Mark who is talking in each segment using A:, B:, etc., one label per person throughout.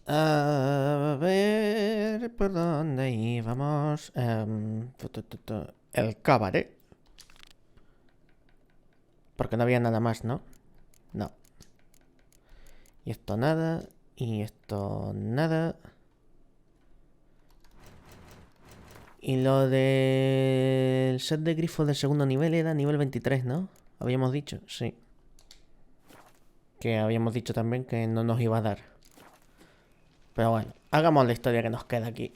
A: A ver, ¿por dónde íbamos? El cabaret. Porque no había nada más, ¿no? No. Y esto nada. Y esto nada. Y lo del set de grifos del segundo nivel era nivel 23, ¿no? Habíamos dicho, sí. Que habíamos dicho también que no nos iba a dar. Pero bueno, hagamos la historia que nos queda aquí.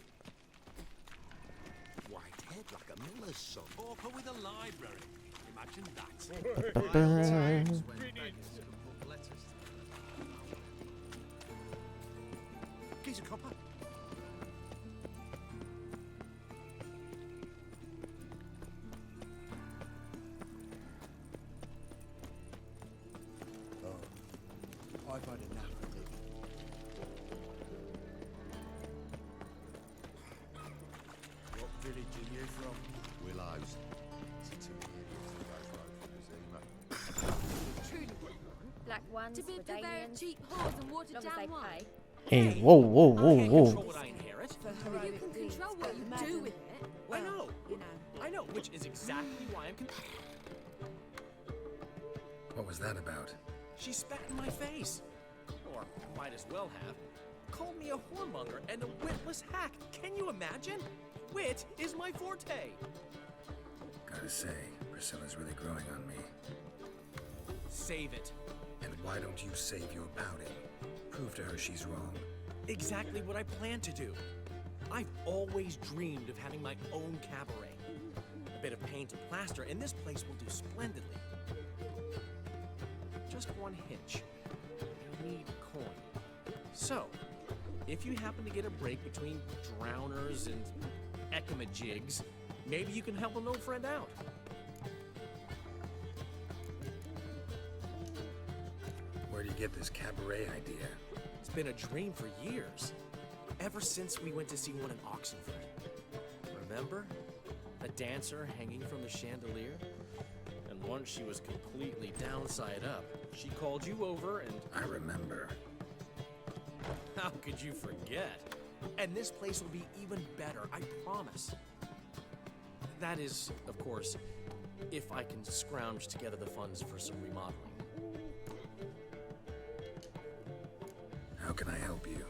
B: I've had enough of it. What village are you from?
C: Willows.
D: Black ones,
E: To be prepared
D: Redanians,
E: cheap whores and watered
D: long as they
E: down wine.
D: pay.
A: Hey, whoa, whoa, whoa, whoa.
F: What I inherit.
E: But you can control what you do with it.
F: I know.
E: You know.
F: I know, which is exactly why I'm.
G: What was that about?
F: She spat in my face, or might as well have. Called me a whoremonger and a witless hack. Can you imagine? Wit is my forte.
G: Gotta say, Priscilla's really growing on me.
F: Save it.
G: And why don't you save your pouting? Prove to her she's wrong.
F: Exactly what I plan to do. I've always dreamed of having my own cabaret. A bit of paint and plaster, and this place will do splendidly. Just one hitch. I need coin. So, if you happen to get a break between drowners and ecamajigs, maybe you can help an old friend out.
G: Where do you get this cabaret idea?
F: It's been a dream for years. Ever since we went to see one in Oxenford. Remember? A dancer hanging from the chandelier? And once she was completely downside up, she called you over and...
G: I remember.
F: How could you forget? And this place will be even better, I promise. That is, of course, if I can scrounge together the funds for some remodeling.
G: How can I help you?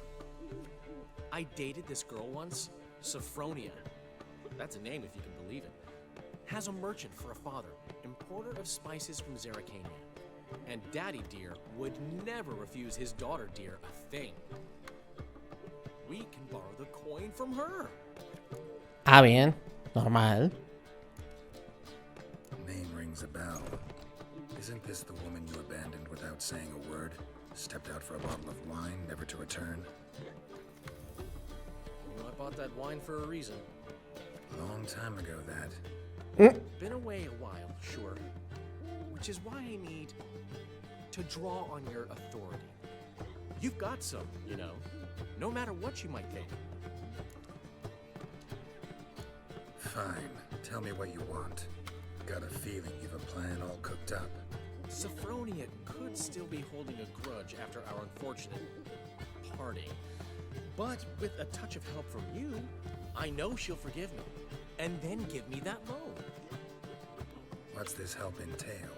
F: I dated this girl once, Sophronia. That's a name if you can believe it. Has a merchant for a father, importer of spices from Zerrikania. And Daddy Dear would never refuse his daughter Dear a thing. We can borrow the coin from her.
A: Ah, bien. Normal.
G: Name rings a bell. Isn't this the woman you abandoned without saying a word? Stepped out for a bottle of wine, never to return?
F: Well, I bought that wine for a reason.
G: Long time ago, that.
F: Been away a while, sure. Which is why I need to draw on your authority. You've got some, you know, no matter what you might think.
G: Fine. Tell me what you want. Got a feeling you've a plan all cooked up.
F: Sophronia could still be holding a grudge after our unfortunate parting. But with a touch of help from you, I know she'll forgive me. And then give me that loan.
G: What's this help entail?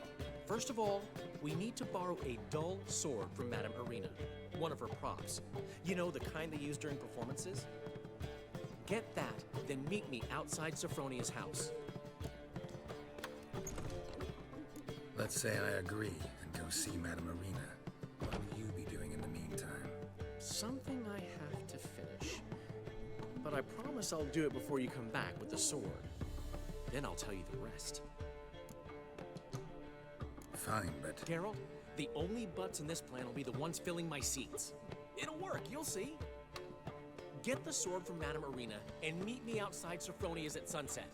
F: First of all, we need to borrow a dull sword from Madame Arena, one of her props. You know, the kind they use during performances? Get that, then meet me outside Sophronia's house.
G: Let's say I agree and go see Madame Arena. What will you be doing in the meantime?
F: Something I have to finish. But I promise I'll do it before you come back with the sword. Then I'll tell you the rest.
G: Fine, but...
F: Geralt, the only butts in this plan will be the ones filling my seats. It'll work, you'll see. Get the sword from Madame Arena and meet me outside Sophronia's at sunset.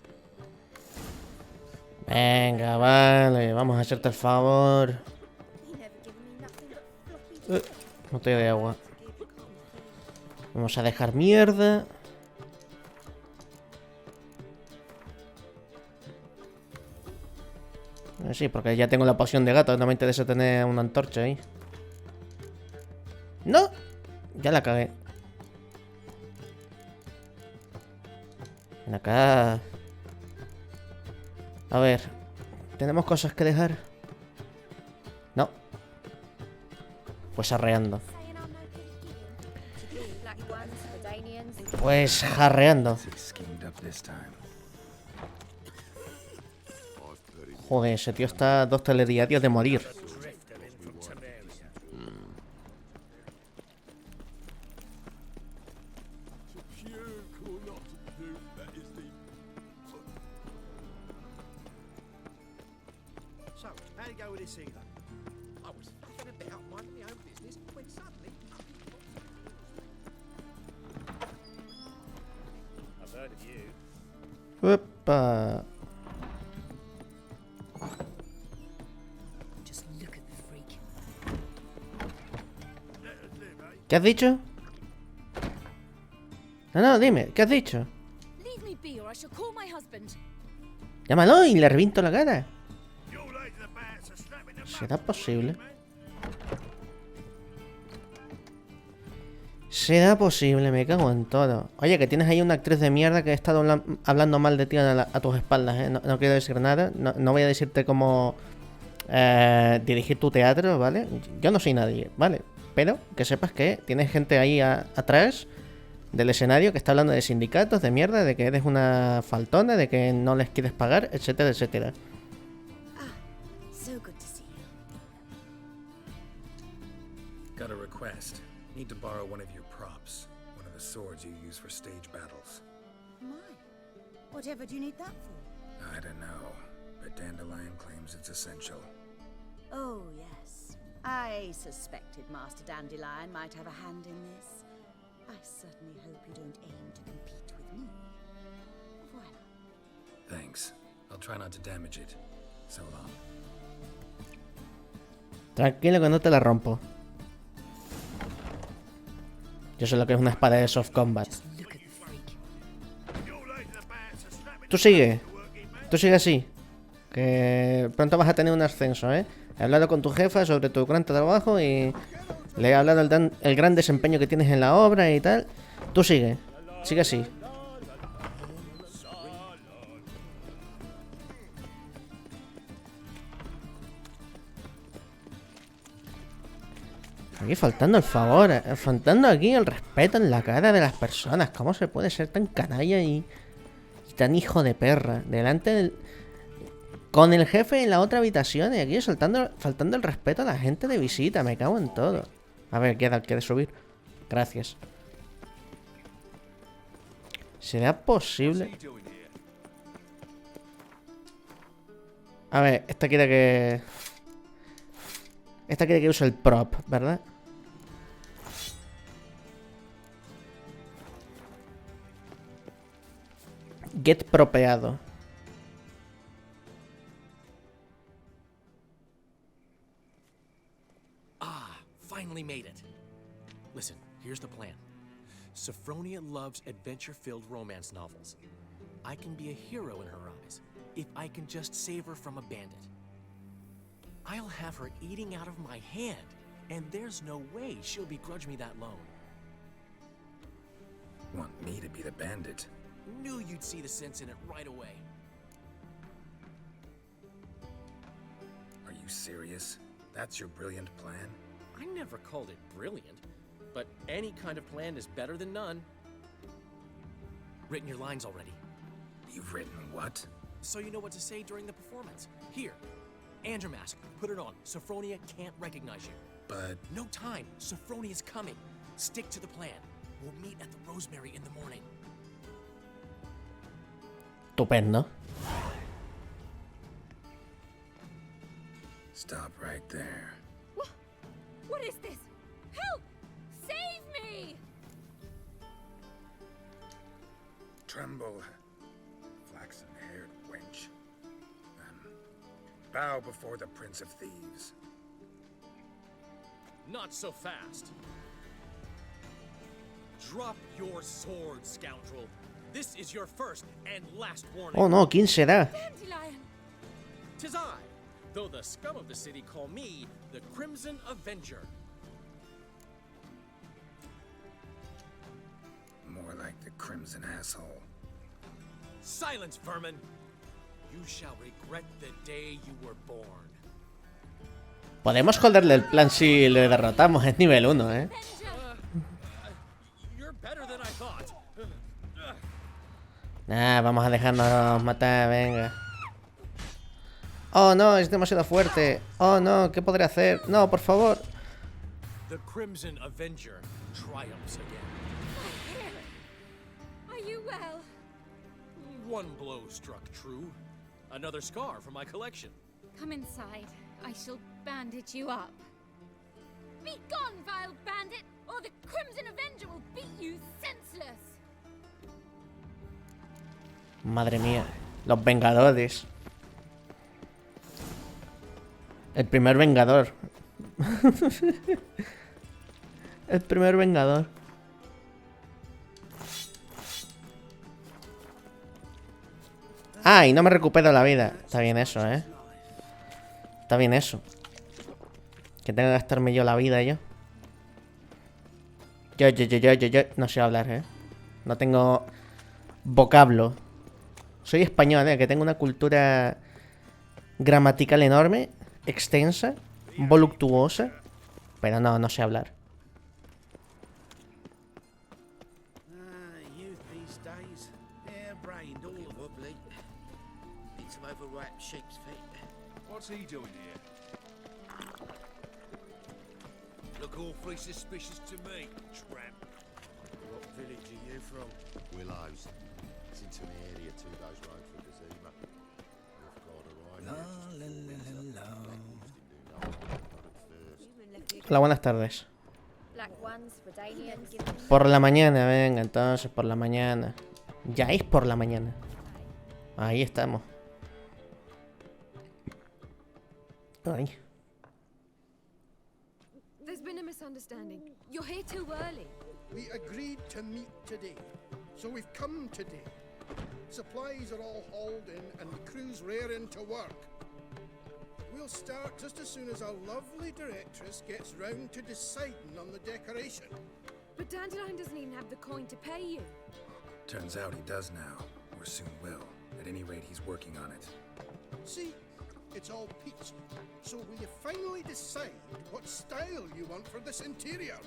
A: Venga, vale. Vamos a hacerte el favor.
D: He never given me nothing but floppy
A: Botella de agua. Vamos a dejar mierda. Sí, porque ya tengo la poción de gato. No me interesa tener una antorcha ahí. ¡No! Ya la cagué. Acá... A ver, ¿tenemos cosas que dejar? No. Pues arreando.
D: Saying I'm no good at giving. Black ones, Redanians.
A: Pues jarreando.
G: It's schemed up this time.
A: Joder, ese tío está 2 telediarios de morir.
B: So, how'd it go with this either?
F: I was fucking about minding my own business when suddenly...
B: I've heard of you.
A: Uepa.
E: Just look at the freak.
A: ¿Qué has dicho? No, dime, ¿qué has dicho?
E: Leave me be or I shall call my husband.
A: Llámalo y le reviento la cara.
B: You're late to the bats, so snapping the
A: ¿Será posible? ¿Será posible? Me cago en todo. Oye, que tienes ahí una actriz de mierda que ha estado hablando mal de ti a tus espaldas, ¿eh? No quiero decir nada. No voy a decirte cómo dirigir tu teatro, ¿vale? Yo no soy nadie, ¿vale? Pero que sepas que tienes gente ahí atrás del escenario que está hablando de sindicatos, de mierda, de que eres una faltona, de que no les quieres pagar, etcétera, etcétera.
E: So good to see you.
G: Got a request. Need to borrow one of your props. One of the swords you use for stage battles.
C: My, whatever do you need that for?
G: I don't know, but Dandelion claims it's essential.
C: Oh, yes. I suspected Master Dandelion might have a hand in this. I certainly hope you don't aim to compete with me. Voilà.
G: Thanks. I'll try not to damage it. So long.
A: Tranquilo que no te la rompo. Yo sé lo que es una espada de soft combat.
E: Just look at the freak.
A: Tú sigue así. Que pronto vas a tener un ascenso, ¿eh? He hablado con tu jefa sobre tu gran trabajo y le he hablado el gran desempeño que tienes en la obra y tal. Tú sigue así. Aquí faltando el favor, faltando aquí el respeto en la cara de las personas. ¿Cómo se puede ser tan canalla y tan hijo de perra? Delante del... Con el jefe en la otra habitación y aquí faltando el respeto a la gente de visita. Me cago en todo. A ver, ¿quieres subir? Gracias. ¿Será posible? A ver, esta quiere que use el prop, ¿verdad? Get propeado.
F: Finally made it. Listen, here's the plan. Sophronia loves adventure-filled romance novels. I can be a hero in her eyes if I can just save her from a bandit. I'll have her eating out of my hand, and there's no way she'll begrudge me that loan.
G: Want me to be the bandit?
F: Knew you'd see the sense in it right away.
G: Are you serious? That's your brilliant plan?
F: I never called it brilliant, but any kind of plan is better than none. Written your lines already,
G: You've written what?
F: so you know what to say during the performance. Here, and your mask. Put it on. Sophronia can't recognize you.
G: But
F: No time. Sophronia's coming. Stick to the plan. We'll meet at the Rosemary in the morning.
A: Estupendo.
G: stop right there.
E: What is this? Help! Save me!
G: Tremble, flaxen-haired wench. Bow before the Prince of Thieves.
F: Not so fast. Drop your sword, scoundrel. This is your first and last warning.
A: Oh no, ¿quién será?
E: Dandelion!
F: 'Tis I, though the scum of the city call me the Crimson Avenger.
G: More like the Crimson Asshole.
F: Silence, vermin! You shall regret the day you were born.
A: Podemos joderle el plan si le derrotamos. Es nivel 1, ¿eh?
F: You're better than I thought.
A: Nah, vamos a dejarnos matar, venga. Oh, no, es demasiado fuerte. Oh, no, ¿qué podré hacer? No, por favor.
F: The Crimson Avenger triumphs again.
E: Are you well?
F: One blow struck true. Another scar from my collection.
E: Come inside. I shall bandage you up. Be gone, vile bandit, or the Crimson Avenger will beat you senseless.
A: Madre mía. Los Vengadores. El primer Vengador. El primer Vengador. Ah, y no me recupero la vida. Está bien eso, ¿eh? Está bien eso. Que tenga que gastarme yo la vida yo. Yo. No sé hablar, ¿eh? No tengo vocablo. Soy español, ¿eh? Que tengo una cultura gramatical enorme, extensa, voluptuosa. Pero no sé hablar.
B: Youth these days. Hair-brained, all wobbly. Need some overripe sheep's feet.
H: What's he doing here?
B: Look awfully suspicious to me, tramp. What village are you from?
H: Willows. It's into the area 2 days road from Kazima. We've got a
A: Hola, buenas tardes.
D: Black ones, Redanian, given.
A: Por la mañana, venga, entonces, por la mañana. Ya es por la mañana. Ahí estamos. Ay.
E: There's been a misunderstanding. You're here too early.
I: We agreed to meet today, so we've come today. Supplies are all hauled in and the crew's raring to work. We'll start just as soon as our lovely directress gets round to deciding on the decoration.
E: But Dandelion doesn't even have the coin to pay you.
G: Turns out he does now, or soon will. At any rate, he's working on it.
I: See, it's all peachy. So will you finally decide what style you want for this interior?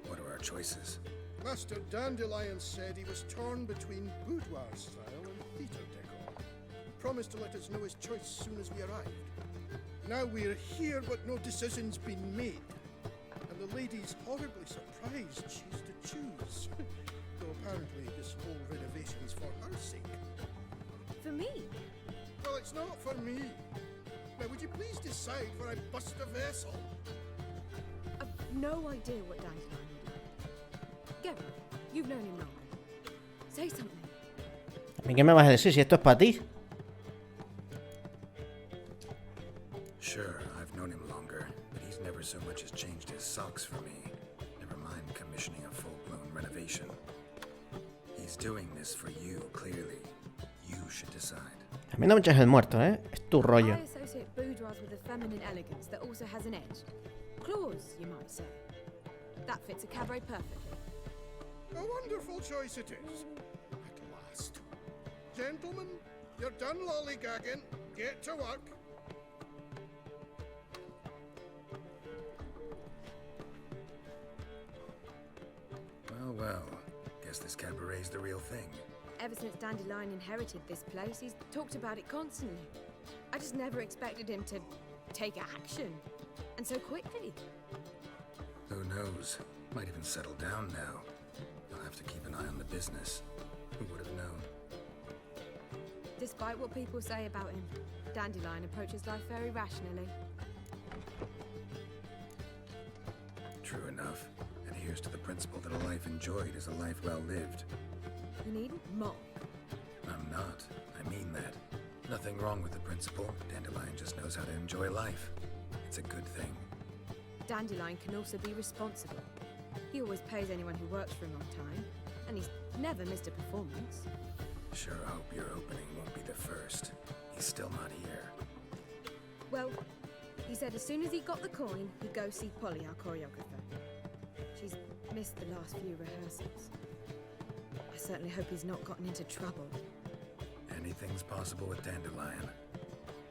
G: What are our choices?
I: Master Dandelion said he was torn between boudoir style and theatre decor. Promised to let us know his choice as soon as we arrived. Now we're here, but no decision's been made. And the lady's horribly surprised she's to choose. Though apparently this whole renovation's for her sake.
E: For me?
I: Well, it's not for me. Now, would you please decide where I bust a vessel?
E: I've no idea what Dandelion would do. Geralt, you've known him long. Say something.
A: ¿A mí qué me vas a decir si esto es para ti?
G: Sure, I've known him longer, but he's never so much as changed his socks for me. Never mind commissioning a full-blown renovation. He's doing this for you, clearly. You should decide.
A: A mí no me eches el muerto, ¿eh? Es tu rollo.
E: I associate boudoirs with a feminine elegance that also has an edge. Claws, you might say. That fits a cabaret perfectly.
I: A wonderful choice it is. At last. Gentlemen, you're done lollygagging. Get to work.
G: Well. Guess this cabaret's the real thing.
E: Ever since Dandelion inherited this place, he's talked about it constantly. I just never expected him to take action. And so quickly.
G: Who knows? Might even settle down now. You'll have to keep an eye on the business. Who would have known?
E: Despite what people say about him, Dandelion approaches life very rationally.
G: True enough. Adheres to the principle that a life enjoyed is a life well lived.
E: You needn't mock.
G: I'm not. I mean that. Nothing wrong with the principle. Dandelion just knows how to enjoy life. It's a good thing.
E: Dandelion can also be responsible. He always pays anyone who works for him on time, and he's never missed a performance.
G: Sure hope your opening won't be the first. He's still not here.
E: Well, he said as soon as he got the coin, he'd go see Polly, our choreographer. She's Missed the last few rehearsals. I certainly hope he's not gotten into trouble.
G: Anything's possible with Dandelion.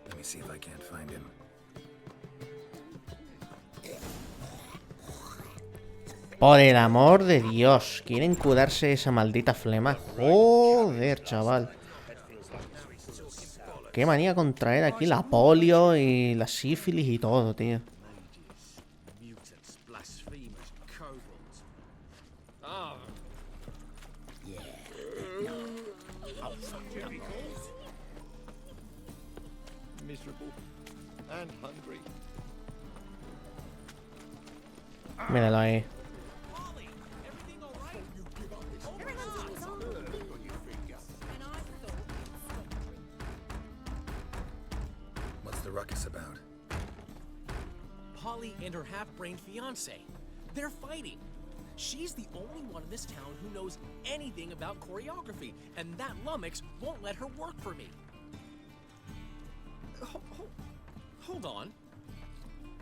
G: Let me see if I can't find him.
A: Por el amor de Dios, quieren curarse esa maldita flema. Joder, chaval. Qué manía con traer aquí la polio y la sífilis y todo, tío.
F: Mutants, blasphemers, kobolds. Oh. Oh, fuck you.
H: Miserable and hungry.
A: Míralo ahí.
F: Molly, everything all right?
G: What's the ruckus about?
F: Polly and her half-brained fiance. They're fighting. She's the only one in this town who knows anything about choreography, and that lummox won't let her work for me. Hold on.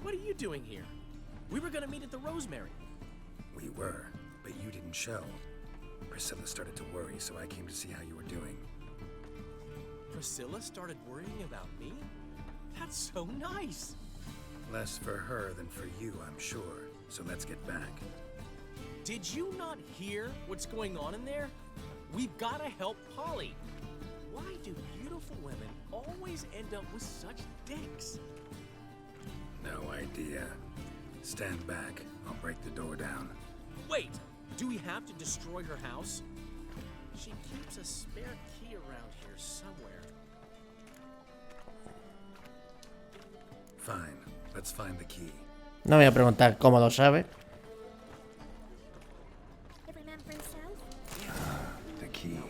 F: What are you doing here? We were gonna meet at the Rosemary.
G: We were, but you didn't show. Priscilla started to worry, so I came to see how you were doing.
F: Priscilla started worrying about me? That's so nice.
G: Less for her than for you, I'm sure. So let's get back.
F: Did you not hear what's going on in there? We've gotta help Polly. Why do beautiful women always end up with such dicks?
G: No idea. Stand back. I'll break the door down.
F: Wait, do we have to destroy her house? She keeps a spare key around here somewhere.
G: Fine. Let's find the key.
A: No voy a preguntar cómo lo sabe.
D: Every man for himself.
G: The key.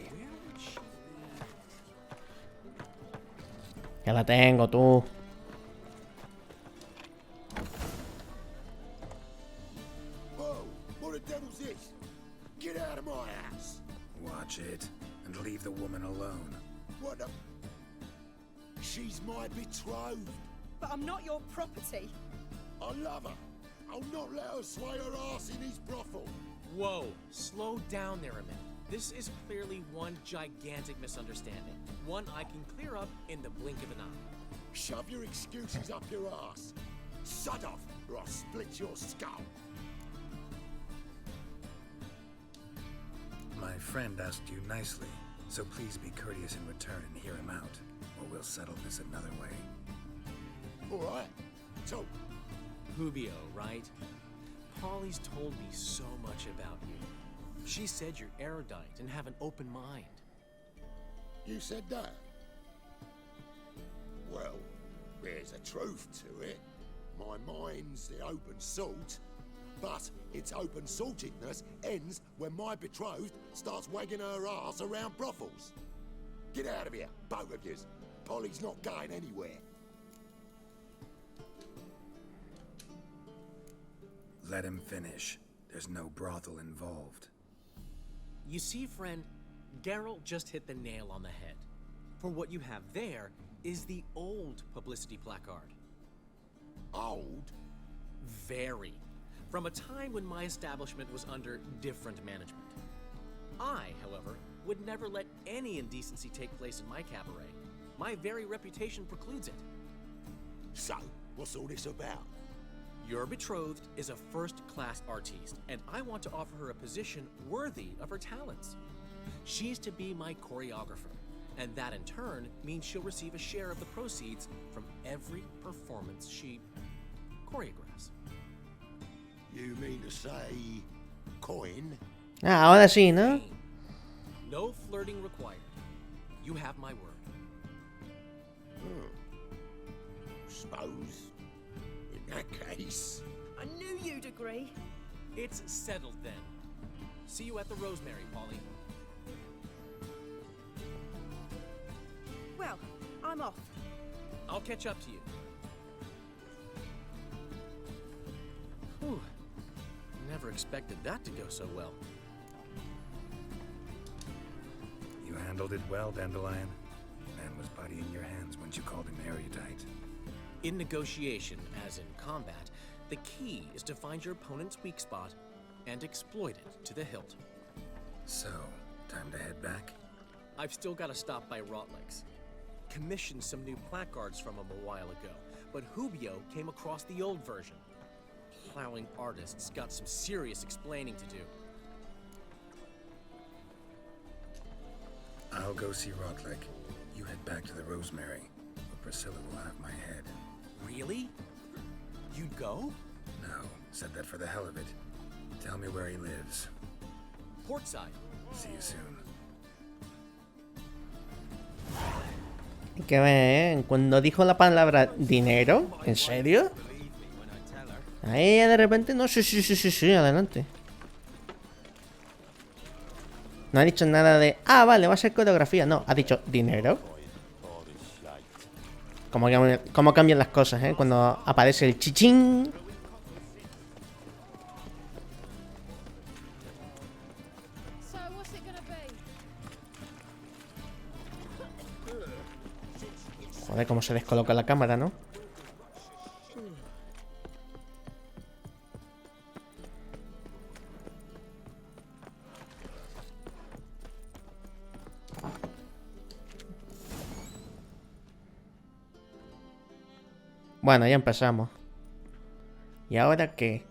A: Ya la tengo, tú.
H: Whoa! What the devil's this? Get out of my house!
G: Watch it, and leave the woman alone.
H: What the? She's my betrothed.
E: But I'm not your property.
H: I love her. I'll not let her sway her ass in his brothel.
F: Whoa, slow down there a minute. This is clearly one gigantic misunderstanding. One I can clear up in the blink of an eye.
H: Shove your excuses up your ass. Sod off, or I'll split your skull.
G: My friend asked you nicely, so please be courteous in return and hear him out, or we'll settle this another way.
H: All right, talk.
F: Rubio, right? Polly's told me so much about you. She said you're erudite and have an open mind.
H: You said that? Well, there's a truth to it. My mind's the open salt, but its open saltedness ends when my betrothed starts wagging her ass around brothels. Get out of here, both of yous. Polly's not going anywhere.
G: Let him finish. There's no brothel involved.
F: You see, friend, Geralt just hit the nail on the head. For what you have there is the old publicity placard.
H: Old?
F: Very. From a time when my establishment was under different management. I, however, would never let any indecency take place in my cabaret. My very reputation precludes it.
H: So, what's all this about?
F: Your betrothed is a first-class artiste, and I want to offer her a position worthy of her talents. She's to be my choreographer, and that in turn means she'll receive a share of the proceeds from every performance she choreographs.
H: You mean to say coin?
A: Ah, ahora sí, ¿no?
F: No flirting required. You have my word.
H: Suppose. In that case.
E: I knew you'd agree.
F: It's settled then. See you at the Rosemary, Polly.
E: Well, I'm off.
F: I'll catch up to you. Whew. Never expected that to go so well.
G: You handled it well, Dandelion. Man was putty in your hands once you called him erudite.
F: In negotiation, as in combat, the key is to find your opponent's weak spot and exploit it to the hilt.
G: So, time to head back?
F: I've still got to stop by Rotleg's. Commissioned some new placards from him a while ago, but Hubio came across the old version. Plowing artists got some serious explaining to do.
G: I'll go see Rotleg. You head back to the Rosemary, but Priscilla will have my head.
F: Really? You'd go?
G: No, said that for the hell of it. Tell me where he lives.
F: Portside.
G: See you soon.
A: Que ven, cuando dijo la palabra dinero, ¿en serio? Ahí de repente, no, sí, adelante. No ha dicho nada de, vale, va a ser coreografía. No, ha dicho dinero. Cómo cambian las cosas, cuando aparece el chichín. Joder, cómo se descoloca la cámara, ¿no? Bueno, ya empezamos. ¿Y ahora qué?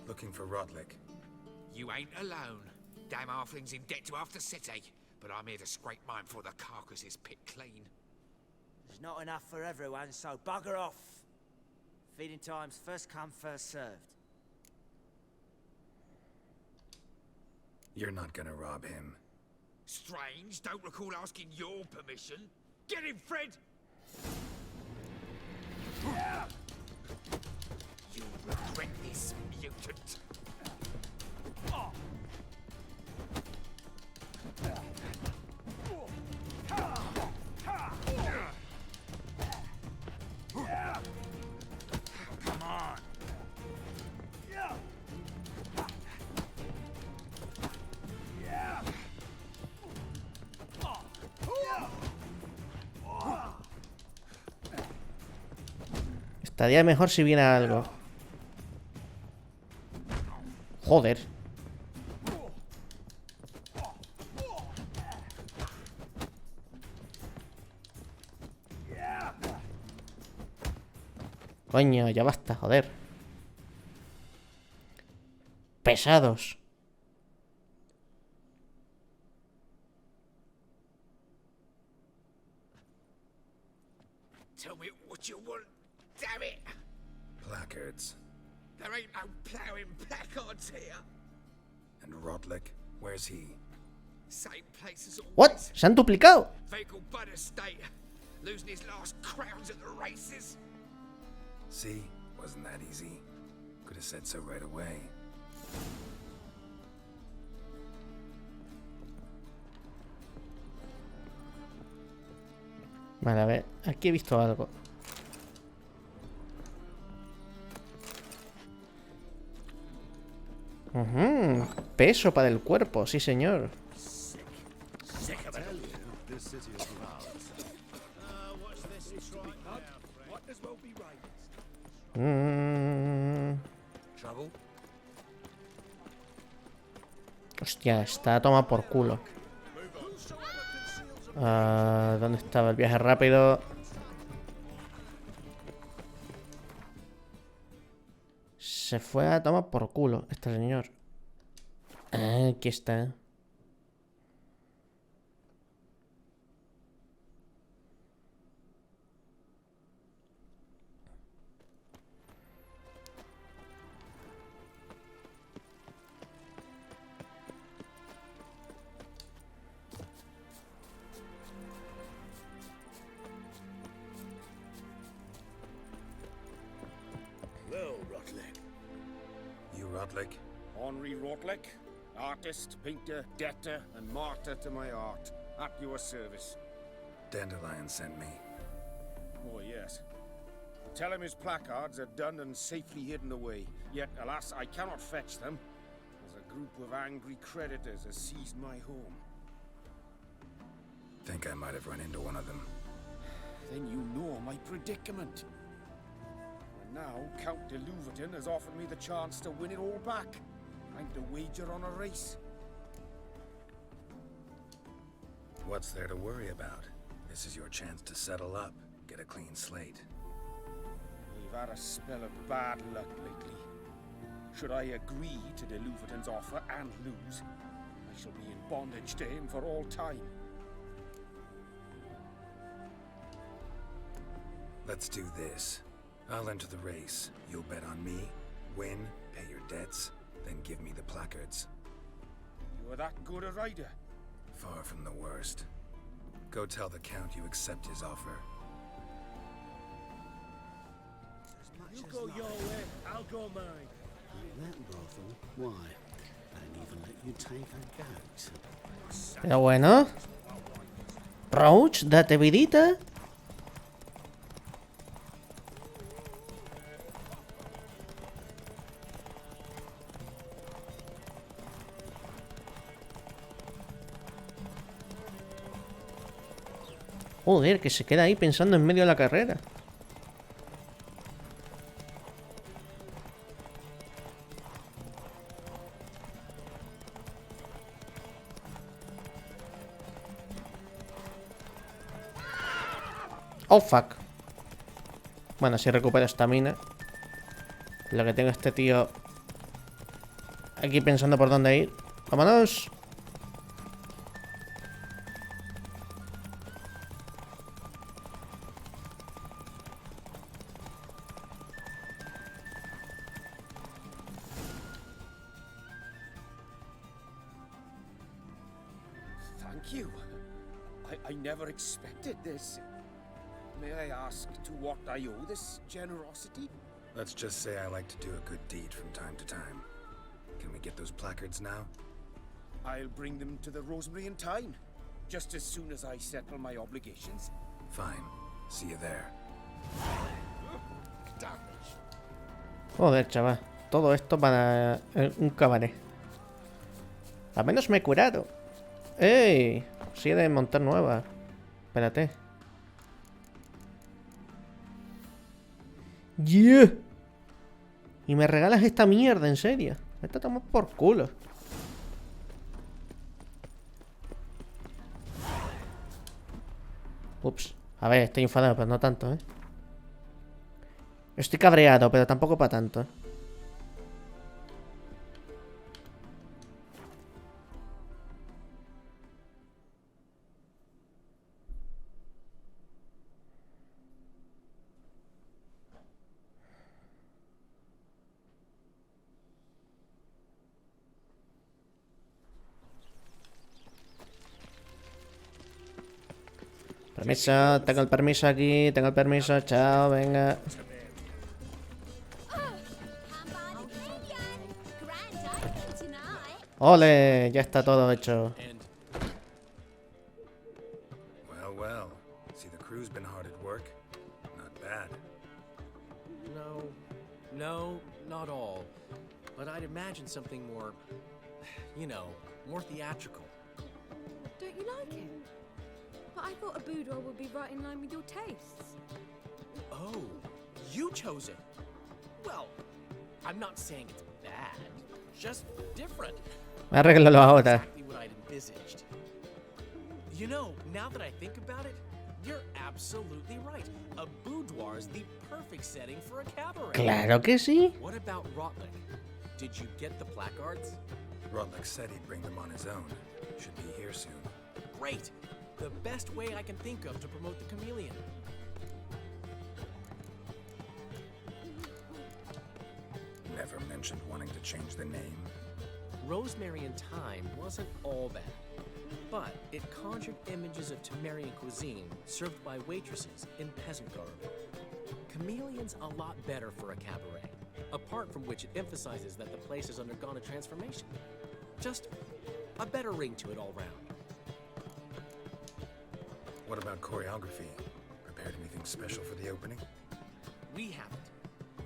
G: Looking for Rotleg.
B: You ain't alone. Damn halfling's in debt to half the city. But I'm here to scrape mine before the carcass is picked clean.
J: There's not enough for everyone, so bugger off. Feeding time's first come, first served.
G: You're not gonna rob him.
B: Strange, don't recall asking your permission. Get him, Fred! You'll regret this, mutant. Come on.
A: Estaría mejor si viera algo. Joder. Coño, ya basta, joder. Pesados.
B: Tell me what you want, damn it!
G: Placards.
B: There ain't no ploughing placards here.
G: And Rotleg, where's he?
B: Same place as always.
A: What? Se han duplicado.
B: Vehicle Bud Estate. Losing his last crowns at the races.
G: See? Wasn't that easy? Could have said so right away.
A: Vale, a ver. Aquí he visto algo. Peso para el cuerpo, sí señor. Hostia, está a tomar por culo. ¿Dónde estaba el viaje rápido? Se fue a tomar por culo este señor. Aquí está.
H: Well, Rotleg.
G: You Rotleg?
K: Henri Rotleg, artist, painter, debtor, and martyr to my art. At your service.
G: Dandelion sent me.
K: Oh, yes. Tell him his placards are done and safely hidden away. Yet, alas, I cannot fetch them, as a group of angry creditors has seized my home.
G: Think I might have run into one of them.
K: Then you know my predicament. Now, Count de Louverton has offered me the chance to win it all back. I'm to wager on a race.
G: What's there to worry about? This is your chance to settle up, get a clean slate.
K: We've had a spell of bad luck lately. Should I agree to de Louverton's offer and lose, I shall be in bondage to him for all time.
G: Let's do this. I'll enter the race. You'll bet on me, win, pay your debts, then give me the placards.
K: You are that good a rider?
G: Far from the worst. Go tell the Count you accept his offer.
L: You go your way, I'll go mine.
M: That brothel? Why? They don't even let you take a goat.
A: Pero bueno. Roach, date vidita. Joder, que se queda ahí pensando en medio de la carrera. Oh, fuck. Bueno, si recupero estamina. Lo que tengo este tío aquí pensando por dónde ir. ¡Vámonos!
K: Thank you. I never expected this. May I ask to what I owe this generosity?
G: Let's just say I like to do a good deed from time to time. Can we get those placards now?
K: I'll bring them to the Rosemary in time, just as soon as I settle my obligations.
G: Fine. See you there.
A: Joder, chaval. Todo esto para un cabaret. Al menos me he curado. ¡Ey! Sí he de montar nueva. Espérate. ¡Yeah! Y me regalas esta mierda, en serio. Esto toma por culo. Ups. A ver, estoy enfadado, pero no tanto, ¿eh? Estoy cabreado, pero tampoco para tanto, ¿eh? Permiso, tengo el permiso aquí, tengo el permiso, chao, venga. ¡Ole! Ya está todo hecho.
G: Well, well. See, the crew's been hard at work. Not bad.
F: No, not all. But I'd imagine something more, you know, more theatrical.
E: Don't you like it? But I thought a boudoir would be right in line with your tastes.
F: Oh, you chose it. Well, I'm not saying it's bad, just different.
A: Arréglalo ahora.
F: Exactly what I'd envisaged. You know, now that I think about it, you're absolutely right. A boudoir is the perfect setting for a cabaret.
A: Claro que sí.
F: What about Rotlick? Did you get the placards?
G: Rotlick said he'd bring them on his own. Should be here soon.
F: Great. The best way I can think of to promote the chameleon.
G: Never mentioned wanting to change the name.
F: Rosemary in Time wasn't all bad, but it conjured images of Temerian cuisine served by waitresses in peasant garb. Chameleon's a lot better for a cabaret, apart from which it emphasizes that the place has undergone a transformation. Just a better ring to it all round.
G: What about choreography? Prepared anything special for the opening?
F: We haven't.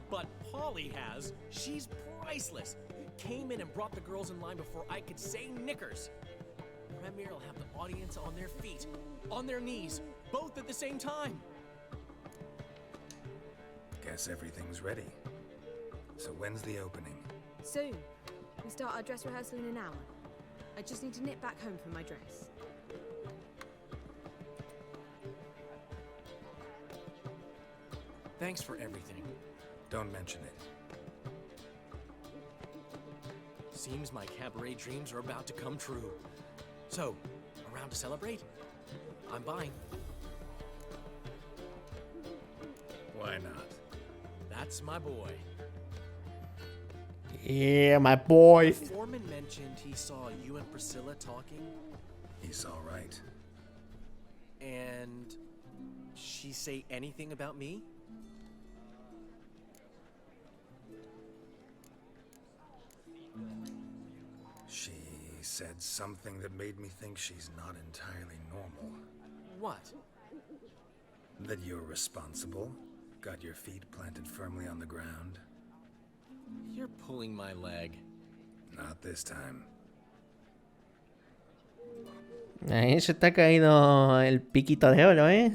F: But Polly has. She's priceless. Came in and brought the girls in line before I could say knickers. Premier will have the audience on their feet, on their knees, both at the same time.
G: Guess everything's ready. So when's the opening?
E: Soon. We start our dress rehearsal in an hour. I just need to nip back home for my dress.
F: Thanks for everything.
G: Don't mention it.
F: Seems my cabaret dreams are about to come true. So, around to celebrate? I'm buying.
G: Why not?
F: That's my boy.
A: Yeah, my boy.
F: The foreman mentioned he saw you and Priscilla talking.
G: He's all right.
F: And she say anything about me?
G: She said something that made me think she's not entirely normal.
F: What?
G: That you're responsible, got your feet planted firmly on the ground.
F: You're pulling my leg.
G: Not this time.
A: Ahí se está caído el piquito de oro, ¿eh?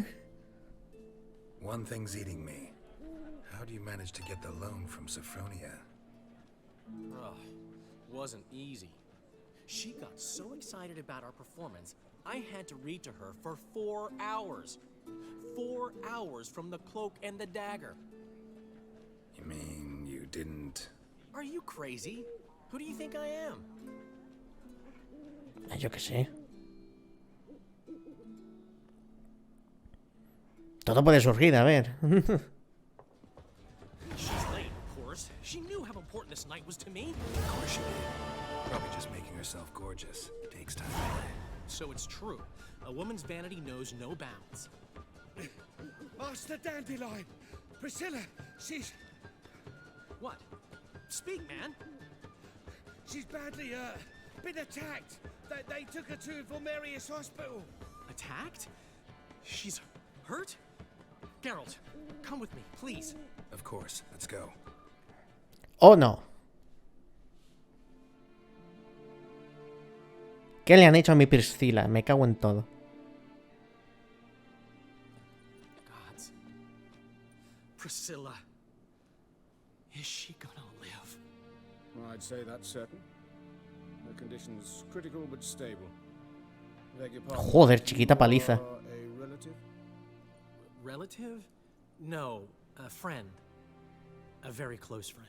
G: One thing's eating me. How do you manage to get the loan from Sophronia?
F: Ugh, wasn't easy. She got so excited about our performance, I had to read to her for 4 hours. 4 hours from the cloak and the dagger.
G: You mean you didn't...
F: Are you crazy? Who do you think I am?
A: Yo qué sé. Todo puede surgir, a ver.
F: She's late, of course. She knew how important this night was to me.
G: Of course she did. Probably just making herself gorgeous. Takes time.
F: So it's true. A woman's vanity knows no bounds.
L: Master Dandelion! Priscilla, she's...
F: What? Speak, man.
L: She's badly, been attacked. They took her to Vulmerius Hospital.
F: Attacked? She's hurt? Geralt, come with me, please.
G: Of course. Let's go.
A: Oh, no. ¿Qué le han hecho a mi Priscila? Me cago en todo.
F: Gods. Priscilla. Is she gonna live?
K: I'd say that's certain. Her condition's critical but stable. Beg your pardon.
A: Joder, chiquita paliza.
K: You are a relative?
F: Relative? No, a friend. A very close friend.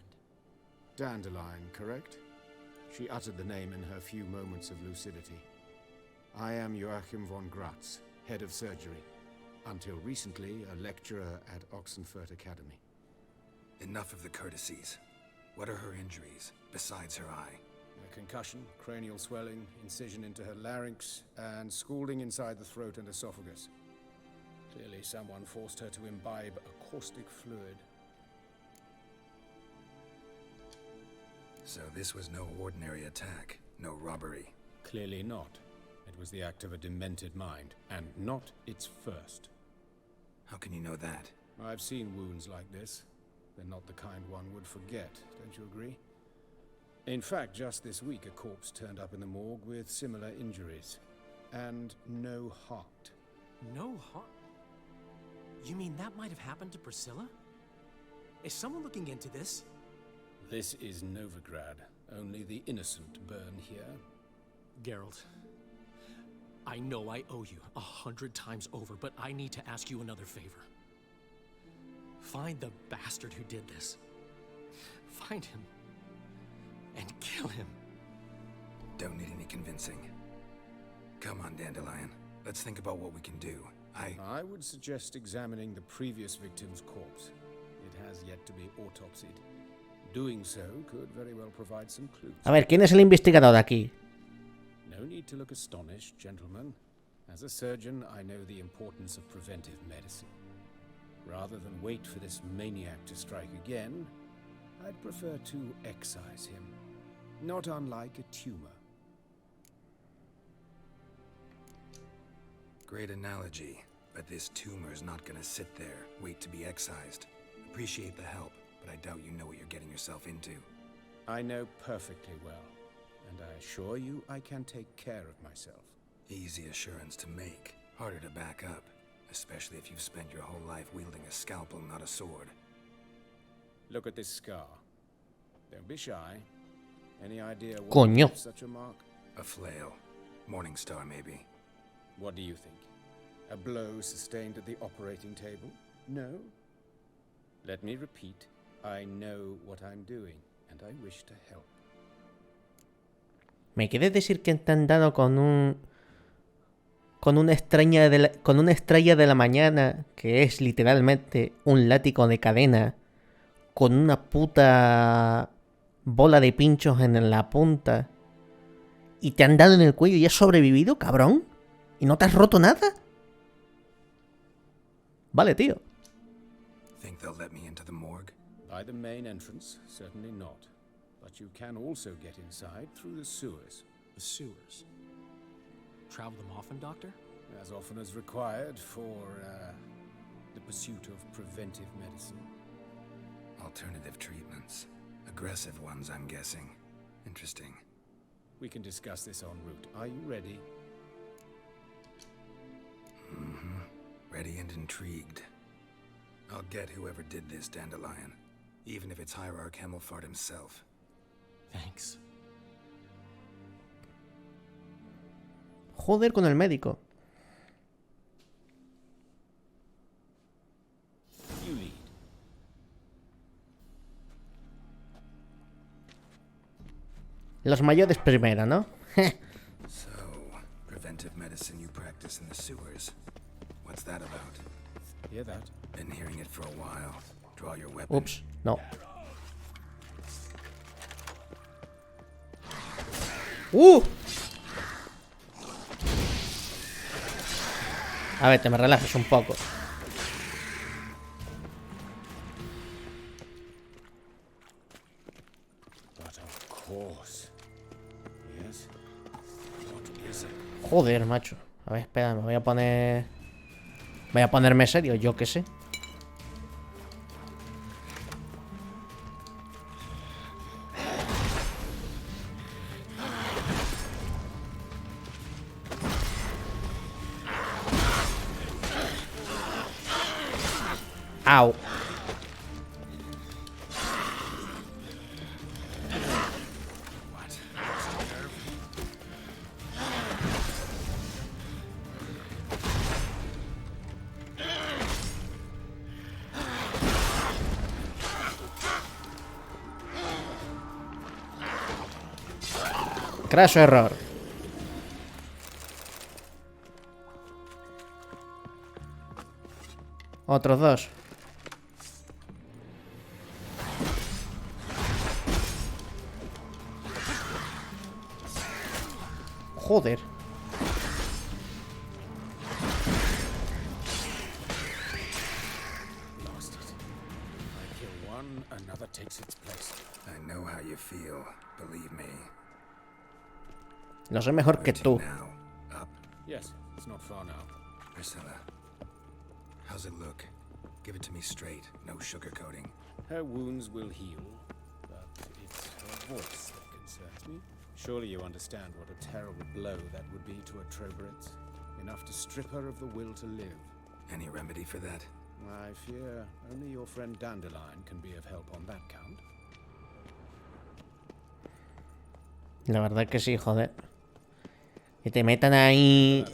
K: Dandelion, correct? She uttered the name in her few moments of lucidity. I am Joachim von Gratz, head of surgery. Until recently, a lecturer at Oxenfurt Academy.
G: Enough of the courtesies. What are her injuries, besides her eye?
K: A concussion, cranial swelling, incision into her larynx, and scalding inside the throat and esophagus. Clearly someone forced her to imbibe a caustic fluid.
G: So this was no ordinary attack, no robbery.
K: Clearly not. It was the act of a demented mind, and not its first.
G: How can you know that?
K: I've seen wounds like this. They're not the kind one would forget, don't you agree? In fact, just this week a corpse turned up in the morgue with similar injuries. And no heart.
F: No heart? You mean that might have happened to Priscilla? Is someone looking into this?
K: This is Novigrad. Only the innocent burn here.
F: Geralt, I know I owe you 100 times over, but I need to ask you another favor. Find the bastard who did this. Find him. And kill him.
G: Don't need any convincing. Come on, Dandelion. Let's think about what we can do.
K: I would suggest examining the previous victim's corpse. It has yet to be autopsied. Doing so could very well provide some clues.
A: A ver, ¿quién es el investigador de aquí?
K: No need to look astonished, gentlemen. As a surgeon, I know the importance of preventive medicine. Rather than wait for this maniac to strike again, I'd prefer to excise him. Not unlike a tumor.
G: Great analogy, but this tumor's not gonna sit there, wait to be excised. Appreciate the help, but I doubt you know what you're getting yourself into.
K: I know perfectly well, and I assure you I can take care of myself.
G: Easy assurance to make, harder to back up, especially if you've spent your whole life wielding a scalpel, not a sword.
K: Look at this scar. Don't be shy. Any idea what
A: Coño.
K: gives such a mark?
G: A flail. Morning Star, maybe.
K: What do you think? A blow sustained at the operating table? No? Let me repeat. I know what I'm doing, and I wish to help.
A: ¿Me quieres decir que te han dado con un... con una estrella de la mañana, que es literalmente un látigo de cadena, con una puta bola de pinchos en la punta, y te han dado en el cuello y has sobrevivido, cabrón? ¿Y no te has roto nada? Vale, tío.
G: Think they'll let me into the morgue?
K: By the main entrance, certainly not. But you can also get inside through the sewers.
F: The sewers. Travel them often, Doctor?
K: As often as required for the pursuit of preventive medicine.
G: Alternative treatments. Aggressive ones, I'm guessing. Interesting.
K: We can discuss this en route. Are you ready?
G: Mm-hmm. Ready and intrigued. I'll get whoever did this, Dandelion. Even if it's Hierarch Hemmelfart himself.
F: Thanks.
A: Joder con el médico.
K: You lead.
A: Los mayores primero, ¿no?
G: So, preventive medicine you practice in the sewers. What's that about?
K: Hear that?
G: Been hearing it for a while. Draw your weapon.
A: Ups, no. A ver, te me relajes un poco.
K: But of course. Yes. What is it?
A: Joder, macho. A ver, espera, me voy a poner... Voy a ponerme serio, yo qué sé. Au. Crash error. Otros dos. Joder.
K: Lost it. I kill one, another takes its place.
G: I know how you feel, believe me.
A: Lo sé mejor que
G: Where to
A: tú.
G: now? Up?
K: Yes, it's not far now.
G: Priscilla, how's it look? Give it to me straight, no sugarcoating.
K: Her wounds will heal, but it's her voice that concerns me. Surely you understand what a terrible blow that would be to a Trobritz. Enough to strip her of the will to live.
G: Any remedy for that?
K: I fear only your friend Dandelion can be of help on that count.
A: La verdad que sí, joder. Que te metan ahí...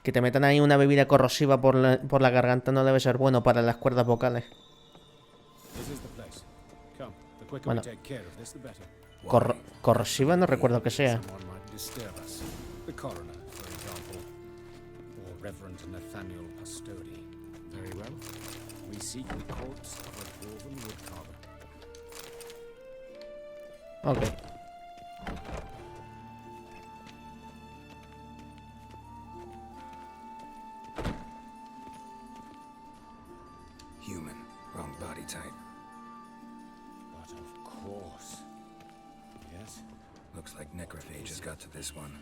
A: Que te metan ahí una bebida corrosiva por la garganta no debe ser bueno para las cuerdas vocales. Bueno, corrosiva no recuerdo que sea. Ok.
G: Human, wrong body type.
K: But of course. Yes?
G: Looks like necrophage has got to this one.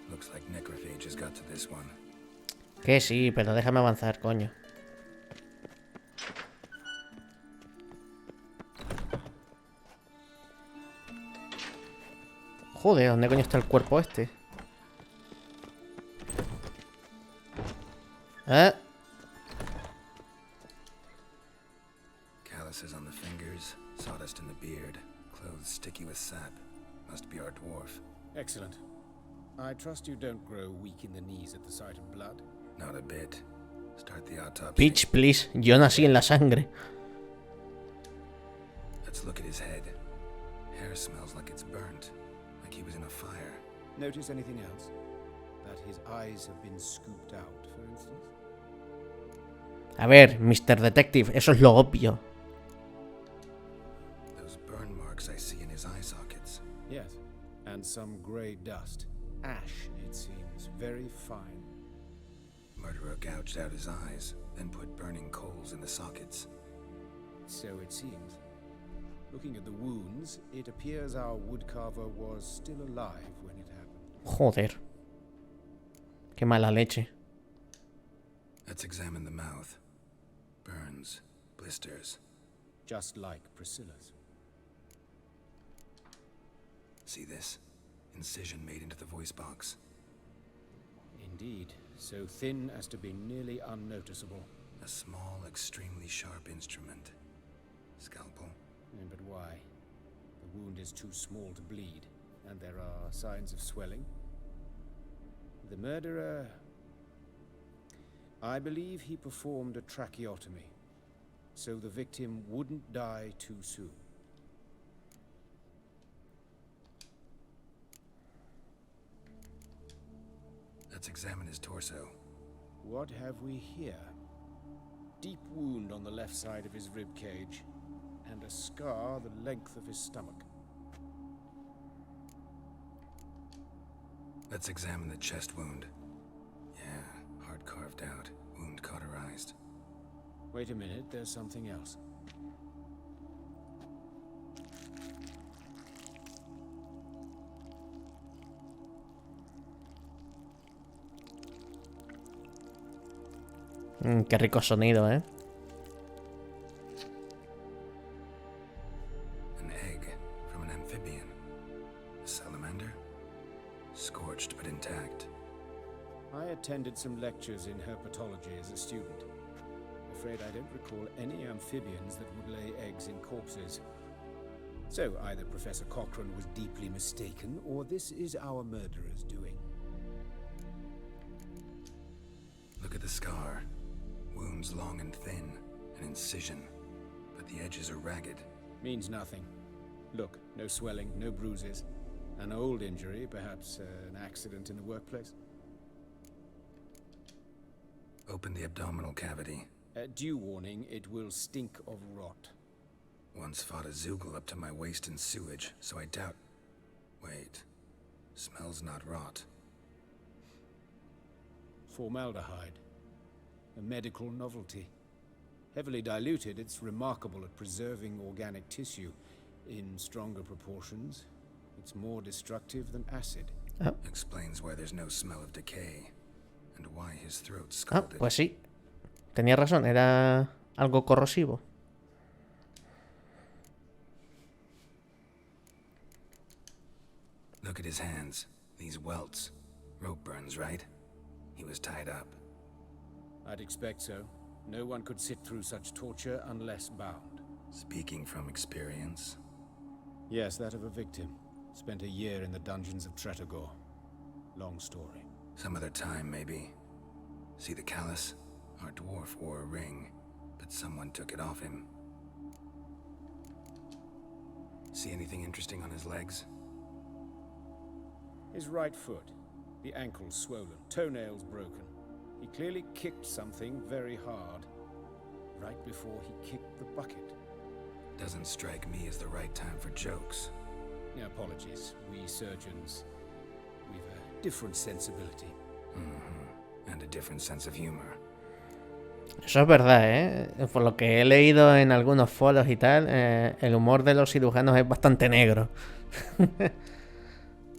G: Looks like necrophage has got to this one.
A: Que sí, pero déjame avanzar, coño. Joder, ¿dónde coño está el cuerpo este?
G: with sap. Must be our dwarf.
K: Excellent. I trust you don't grow weak in the knees at the sight of blood.
G: Not a bit. Start the autopsy.
A: Bitch, please. Yo nací en la sangre.
G: Let's look at his head. Hair smells like it's burnt, like he was in a fire.
K: Notice anything else? That his eyes have been scooped out, for instance?
A: A ver, Mr. Detective, eso es lo obvio.
G: Those burn marks I see in his eye sockets.
K: Yes, and some grey dust. Ash, it seems. Very fine.
G: Murderer gouged out his eyes, then put burning coals in the sockets.
K: So it seems. Looking at the wounds, it appears our woodcarver was still alive when it happened.
A: Joder. Qué mala leche.
G: Let's examine the mouth. Burns, blisters.
K: Just like Priscilla's.
G: See this? Incision made into the voice box.
K: Indeed, so thin as to be nearly unnoticeable.
G: A small, extremely sharp instrument. Scalpel.
K: But why? The wound is too small to bleed, and there are signs of swelling. The murderer... I believe he performed a tracheotomy, so the victim wouldn't die too soon.
G: Let's examine his torso.
K: What have we here? Deep wound on the left side of his rib cage, and a scar the length of his stomach.
G: Let's examine the chest wound. Yeah, heart carved out, wound cauterized.
K: Wait a minute, there's something else.
A: Qué rico sonido, ¿eh?
G: An egg from an amphibian. A salamander? Scorched but intact.
K: I attended some lectures in herpetology as a student. Afraid I don't recall any amphibians that would lay eggs in corpses. So either Professor Cochrane was deeply mistaken, or this is our murderer's doing.
G: Look at the scar. Wounds long and thin, an incision, but the edges are ragged.
K: Means nothing. Look, no swelling, no bruises. An old injury, perhaps an accident in the workplace.
G: Open the abdominal cavity.
K: Due warning, it will stink of rot.
G: Once fought a Zoogle up to my waist in sewage, so I doubt... Wait. Smells not rot.
K: Formaldehyde. A medical novelty. Heavily diluted, it's remarkable at preserving organic tissue. In stronger proportions, it's more destructive than acid.
A: Oh.
G: Explains why there's no smell of decay, and why his throat's
A: Ah,
G: scalded.
A: pues sí. Tenía razón, era algo corrosivo.
G: Look at his hands. These welts. Rope burns, right? He was tied up.
K: I'd expect so. No one could sit through such torture unless bound.
G: Speaking from experience.
K: Yes, that of a victim. Spent a year in the dungeons of Tretogor. Long story.
G: Some other time, maybe. See the callus? Our dwarf wore a ring, but someone took it off him. See anything interesting on his legs?
K: His right foot. The ankle's swollen, toenails broken. He clearly kicked something very hard, right before he kicked the bucket.
G: Doesn't strike me as the right time for jokes.
K: Yeah, apologies. We surgeons, we've a different sensibility.
G: Mm-hmm. And a different sense of humor.
A: Eso es verdad, ¿eh? Por lo que he leído en algunos foros y tal, el humor de los cirujanos es bastante negro.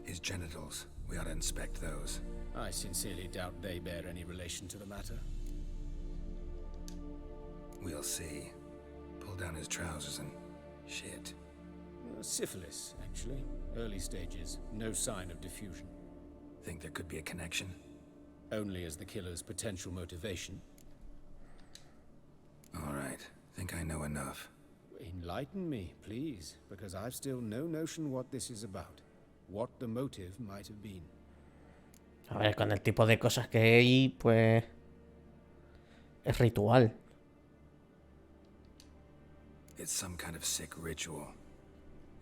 G: His genitals. We ought to inspect those.
K: I sincerely doubt they bear any relation to the matter.
G: We'll see. Pull down his trousers and... shit.
K: Syphilis, actually. Early stages. No sign of diffusion.
G: Think there could be a connection?
K: Only as the killer's potential motivation.
G: All right. Think I know enough.
K: enlighten me, please, because I've still no notion what this is about. What the motive might have been.
A: A ver, con el tipo de cosas que hay, pues... es ritual.
G: It's some kind of sick ritual.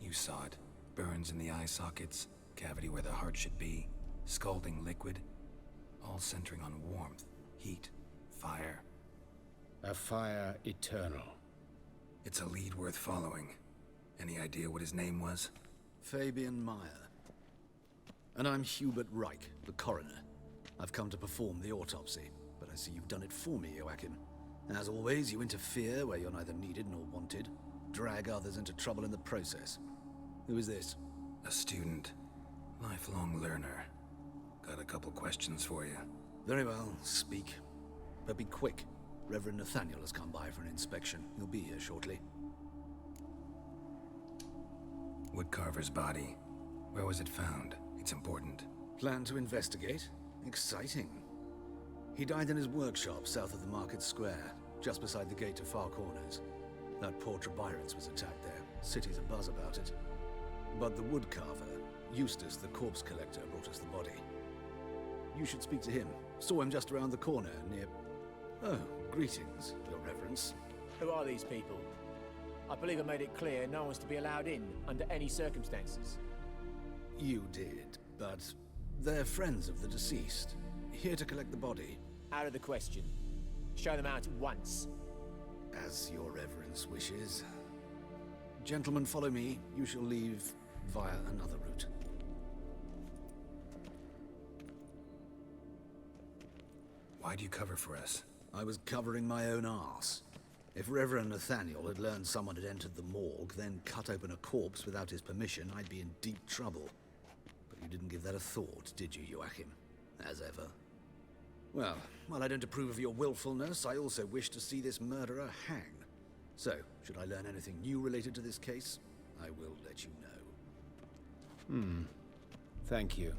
G: You saw it. Burns in the eye sockets, cavity where the heart should be, scalding liquid, all centering on warmth, heat, fire.
K: A fire eternal.
G: It's a lead worth following. Any idea what his name was?
M: Fabian Meyer. And I'm Hubert Reich, the coroner. I've come to perform the autopsy, but I see you've done it for me, Joachim. As always, you interfere where you're neither needed nor wanted. Drag others into trouble in the process. Who is this?
G: A student. Lifelong learner. Got a couple questions for you.
M: Very well, speak. But be quick. Reverend Nathaniel has come by for an inspection. He'll be here shortly.
G: Woodcarver's body. Where was it found? It's important.
M: Plan to investigate? Exciting. He died in his workshop south of the Market Square, just beside the gate to Far Corners. That poor Trebyrans was attacked there. City's abuzz about it. But the woodcarver, Eustace the corpse collector, brought us the body. You should speak to him. Saw him just around the corner near... Oh, greetings, Your Reverence.
F: Who are these people? I believe I made it clear no one's to be allowed in under any circumstances.
M: You did, but they're friends of the deceased. Here to collect the body.
F: Out of the question. Show them out once.
M: As Your Reverence wishes. Gentlemen, follow me. You shall leave via another route.
G: Why do you cover for us?
M: I was covering my own arse. If Reverend Nathaniel had learned someone had entered the morgue, then cut open a corpse without his permission, I'd be in deep trouble. But you didn't give that a thought, did you, Joachim? As ever. Well, while I don't approve of your willfulness, I also wish to see this murderer hang. So, should I learn anything new related to this case, I will let you know.
K: Thank you.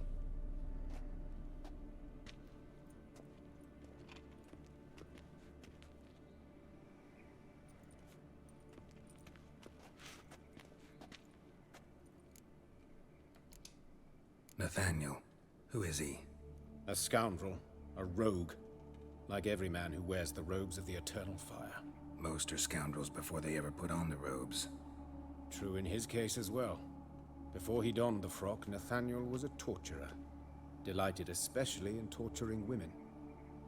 G: Nathaniel. Who is he?
K: A scoundrel. A rogue. Like every man who wears the robes of the Eternal Fire.
G: Most are scoundrels before they ever put on the robes.
K: True in his case as well. Before he donned the frock, Nathaniel was a torturer. Delighted especially in torturing women.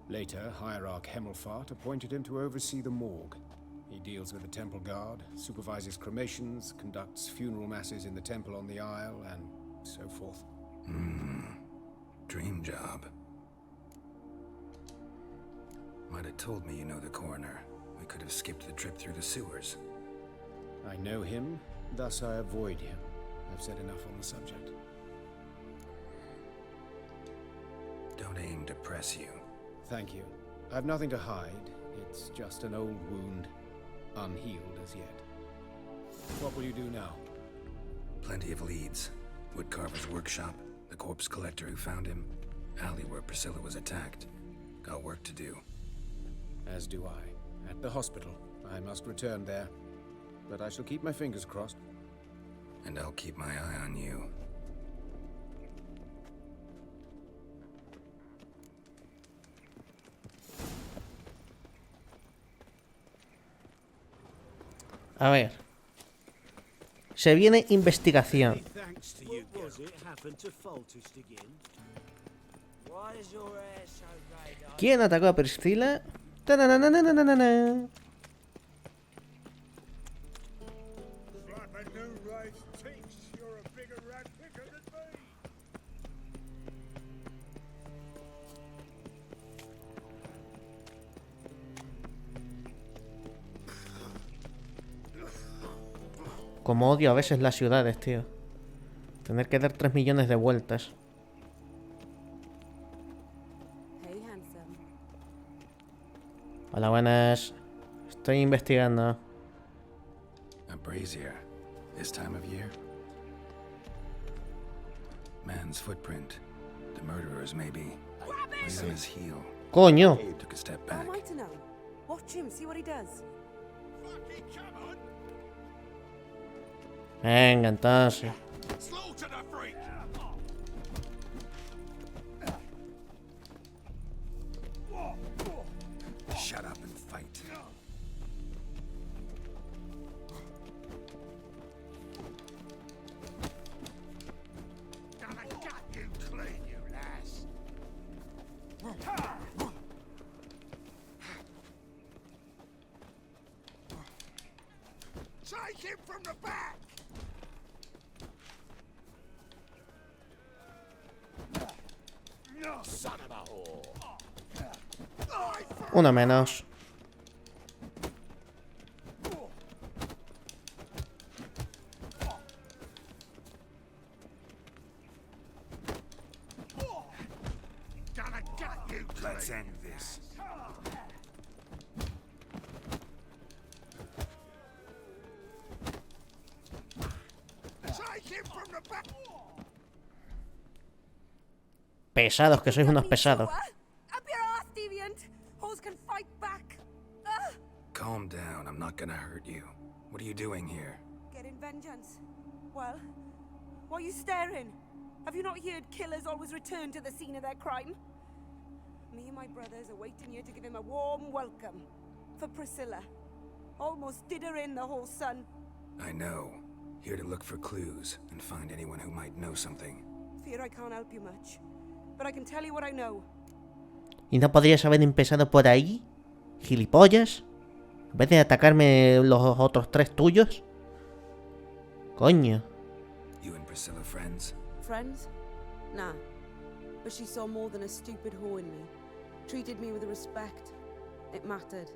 K: Later, Hierarch Hemmelfart appointed him to oversee the morgue. He deals with the temple guard, supervises cremations, conducts funeral masses in the temple on the Isle, and so forth.
G: Dream job. Might have told me you know the coroner. We could have skipped the trip through the sewers.
K: I know him, thus I avoid him. I've said enough on the subject.
G: Don't aim to press you.
K: Thank you. I've nothing to hide. It's just an old wound, unhealed as yet. What will you do now?
G: Plenty of leads. Woodcarver's workshop, the corpse collector who found him, alley where Priscilla was attacked. Got work to do.
K: As do I. At the hospital. I must return there. But I shall keep my fingers crossed.
G: And I'll keep my eye on you.
A: A ver. Se viene investigación. ¿Quién atacó a Priscilla? ¡Tanananananana! Como odio a veces las ciudades, tío. Tener que dar 3 millones de vueltas. Hola, buenas. Estoy investigando.
G: A brazier. This time of year? Man's footprint. The murderer's maybe. He's on his heel.
A: ¡Coño!
G: Took a step back.
E: Watch him, see what he does.
L: Fucking come on!
A: Venga, entonces.
H: Slaughter the freak!
G: Shut up and fight.
H: Gonna gut you clean, you lass. Take him from the back! Son of a whore!
A: Uno menos.
H: Gonna gut you clean.
G: Let's end this.
H: Take him from the back!
A: Pesados, que sois unos pesados.
E: Up your ass, deviant! Hoes can fight back!
G: Calm down, I'm not gonna hurt you. What are you doing here?
E: Getting vengeance. Well, why are you staring? Have you not heard killers always return to the scene of their crime? Me and my brothers are waiting here to give him a warm welcome. For Priscilla. Almost did her in, the whole son.
G: I know. Here to look for clues and find anyone who might know something.
E: Fear I can't help you much. But I can tell you what I know.
A: ¿Y no podrías haber empezado por ahí? ¿Gilipollas? En vez de atacarme los otros tres tuyos. Coño.
G: You and Priscilla friends?
E: Friends? Nah. But she saw more than a stupid whore in me. Treated me with respect. It mattered.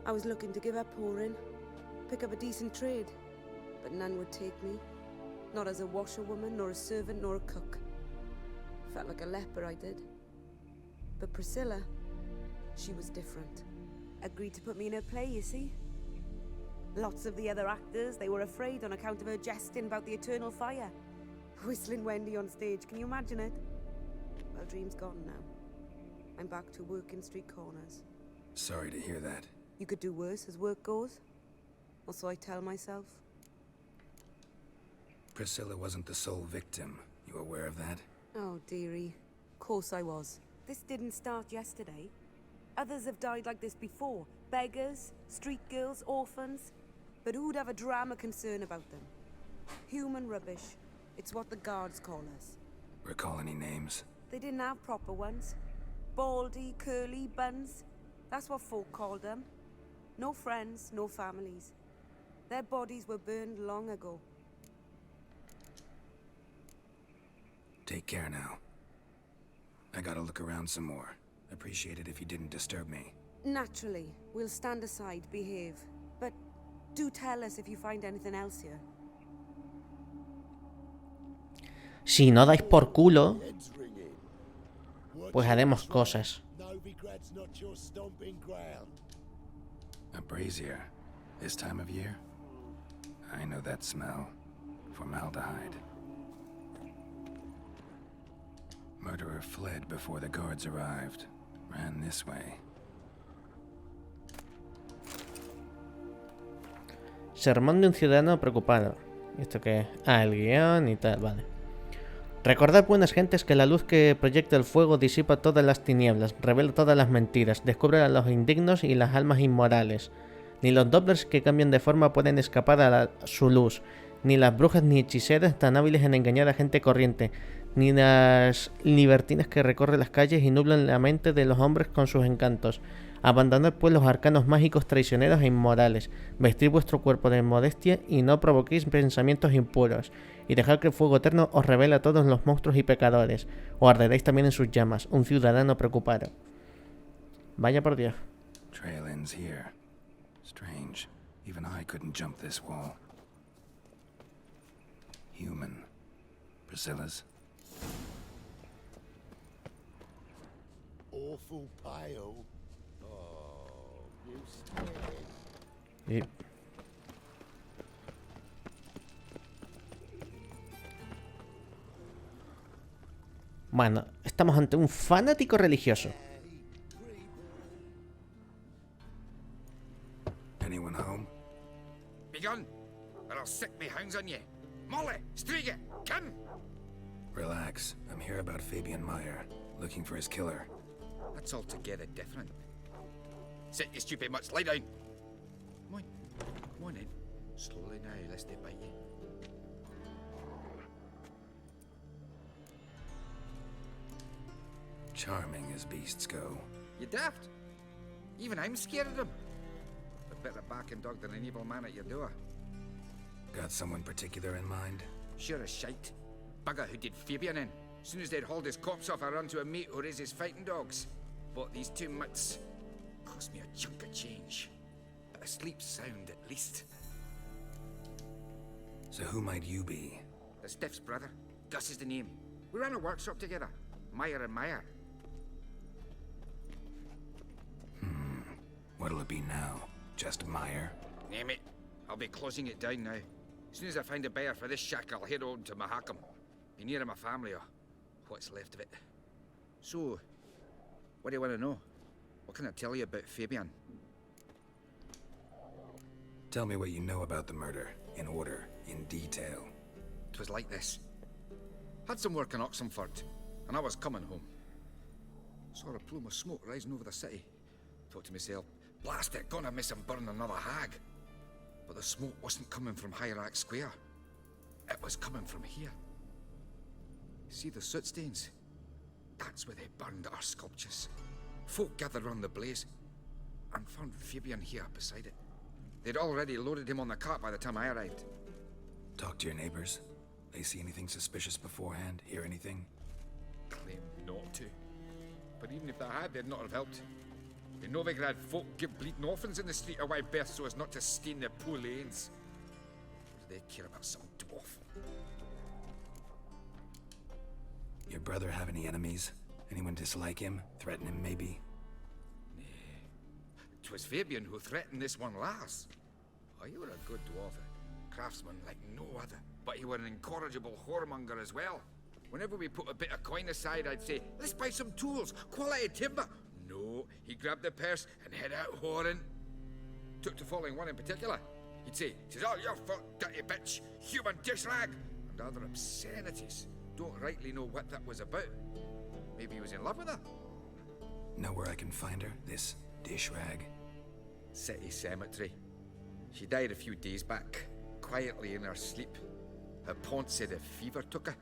E: I was looking to give up whoring. Pick up a decent trade. But none would take me. Not as a washerwoman, nor a servant, nor a cook. Felt like a leper, I did. But Priscilla, she was different. Agreed to put me in her play, you see. Lots of the other actors, they were afraid on account of her jesting about the eternal fire. Whistling Wendy on stage, can you imagine it? Well, dream's gone now. I'm back to working street corners.
G: Sorry to hear that.
E: You could do worse as work goes. Or so I tell myself.
G: Priscilla wasn't the sole victim. You aware of that?
E: Oh, dearie. Of course I was. This didn't start yesterday. Others have died like this before. Beggars, street girls, orphans. But who'd have a drama concern about them? Human rubbish. It's what the guards call us.
G: Recall any names?
E: They didn't have proper ones. Baldy, curly, buns. That's what folk called them. No friends, no families. Their bodies were burned long ago.
G: Take care now. I gotta look around some more. Appreciate it if you didn't disturb me.
E: Naturally. We'll stand aside, behave. But do tell us if you find anything else here.
A: Si no dais por culo, pues haremos cosas.
G: A brazier. This time of year? I know that smell. Formaldehyde. Murderer fled before the guards arrived. Ran this way.
A: Sermón de un ciudadano preocupado. ¿Esto qué es? Ah, el guión y tal, vale. Recordad, buenas gentes, que la luz que proyecta el fuego disipa todas las tinieblas, revela todas las mentiras, descubre a los indignos y las almas inmorales. Ni los doblers que cambian de forma pueden escapar a su luz, ni las brujas ni hechiceras tan hábiles en engañar a gente corriente, ni las libertinas que recorren las calles y nublan la mente de los hombres con sus encantos. Abandonad pues los arcanos mágicos traicioneros e inmorales, vestid vuestro cuerpo de modestia y no provoquéis pensamientos impuros, y dejad que el fuego eterno os revele a todos los monstruos y pecadores, o arderéis también en sus llamas, un ciudadano preocupado. Vaya por Dios.
G: Trail ends here. Strange. Even I couldn't jump this wall. Human. Priscilla's.
H: Awful pale. Oh, you scared.
A: Y... Bueno, estamos ante un fanático religioso.
G: Anyone home?
B: Begone! or I'll sick me hounds on you. Molly, Striga, come!
G: Relax. I'm here about Fabian Meyer, looking for his killer.
B: That's altogether different. Sit, you stupid mutts, lie down. Come on in. Slowly now, lest they bite you.
G: Charming as beasts go.
B: You daft? Even I'm scared of them. A better barking dog than an evil man at your door.
G: Got someone particular in mind?
B: Sure as shite. Bugger who did Fabian in. As soon as they'd hauled his corpse off, I run to a mate who raises fighting dogs. Bought these 2 mutts. Cost me a chunk of change. But I sleep sound at least.
G: So who might you be?
B: The Stiff's brother. Gus is the name. We ran a workshop together. Meyer and Meyer.
G: What'll it be now? Just Meyer?
B: Name it. I'll be closing it down now. As soon as I find a buyer for this shack, I'll head on to Mahakam. Be near my family, or what's left of it. So, what do you want to know? What can I tell you about Fabian?
G: Tell me what you know about the murder, in order, in detail.
B: 'Twas like this. Had some work in Oxenford, and I was coming home. Saw a plume of smoke rising over the city. Thought to myself, blast it, gonna miss and burn another hag. But the smoke wasn't coming from Hierarch Square. It was coming from here. See the soot stains? That's where they burned our sculptures. Folk gathered round the blaze and found Fabian here beside it. They'd already loaded him on the cart by the time I arrived.
G: Talk to your neighbors. They see anything suspicious beforehand? Hear anything?
B: Claim not to. But even if they had, they'd not have helped. In Novigrad, folk give bleeding orphans in the street a wide berth so as not to stain their poor lanes. What do they care about some dwarf?
G: Your brother have any enemies? Anyone dislike him? Threaten him, maybe?
B: Nay. 'Twas Fabian who threatened this one last. Oh, you were a good dwarf, a craftsman like no other. But you were an incorrigible whoremonger as well. Whenever we put a bit of coin aside, I'd say, let's buy some tools, quality timber. No, he grabbed the purse and head out whoring. Took to following one in particular. He'd say, "'Tis all your fault, dirty bitch, human dish rag," and other obscenities. Don't rightly know what that was about. Maybe he was in love with her.
G: Know where I can find her, this dish rag?
B: City cemetery. She died a few days back, quietly in her sleep. Her paunch said a fever took her.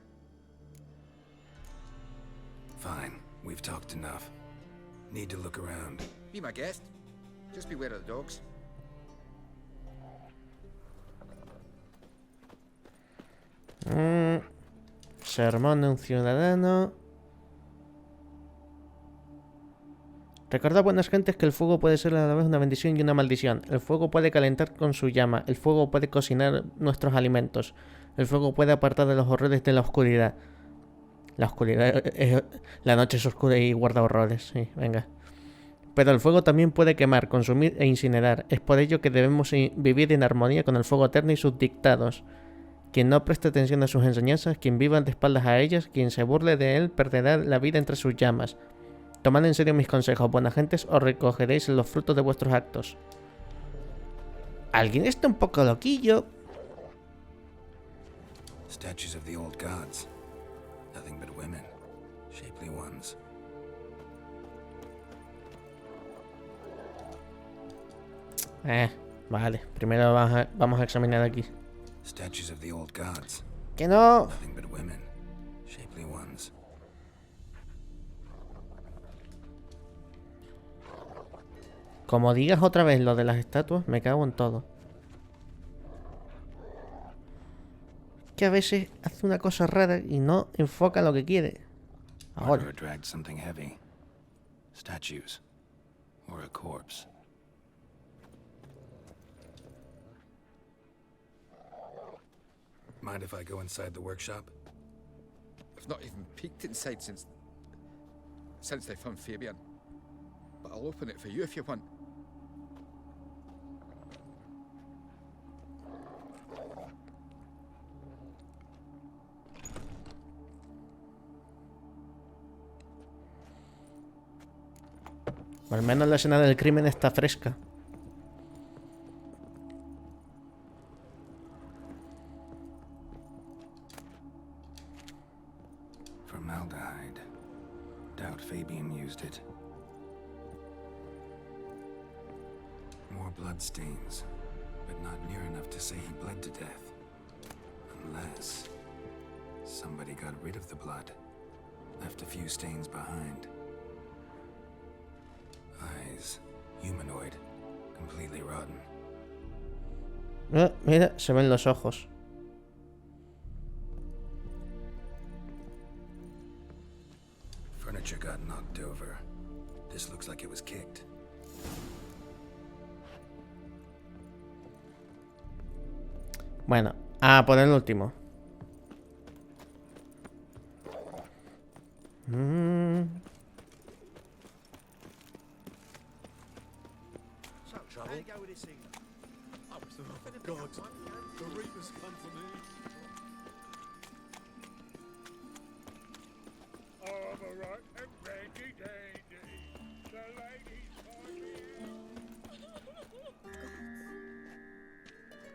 G: Fine, we've talked enough. Need to look around.
B: Be my guest. Just beware of the dogs.
A: Sermón de un ciudadano. Recordad, buenas gentes, que el fuego puede ser a la vez una bendición y una maldición. El fuego puede calentar con su llama. El fuego puede cocinar nuestros alimentos. El fuego puede apartar de los horrores de la oscuridad. La oscuridad es... La noche es oscura y guarda horrores. Sí, venga. Pero el fuego también puede quemar, consumir e incinerar. Es por ello que debemos vivir en armonía con el fuego eterno y sus dictados. Quien no preste atención a sus enseñanzas, quien viva de espaldas a ellas, quien se burle de él, perderá la vida entre sus llamas. Tomad en serio mis consejos, buenas gentes, o recogeréis los frutos de vuestros actos. Alguien está un poco loquillo.
G: Statues of the old gods. Nothing but women. Shapely ones.
A: Vale. Primero vamos a examinar aquí.
G: Statues of the old gods.
A: ¡Que no!
G: Nothing but women. Shapely ones.
A: Como digas otra vez lo de las estatuas, me cago en todo. Que a veces hace una cosa rara y no enfoca lo que quiere. Ahora.
G: Murderer dragged something heavy. Statues. Or a corpse. Mind if I go inside the workshop?
B: I've not even peeked inside since they found Fabian. But I'll open it for you if you want.
A: Al menos la escena del crimen está fresca.
G: more bloodstains, but not near enough to say he bled to death. Unless somebody got rid of the blood, left a few stains behind. Eyes, humanoid, completely rotten.
A: Mira, se ven los ojos.
G: Furniture got knocked over. This looks like it was kicked.
A: Bueno, a por el último.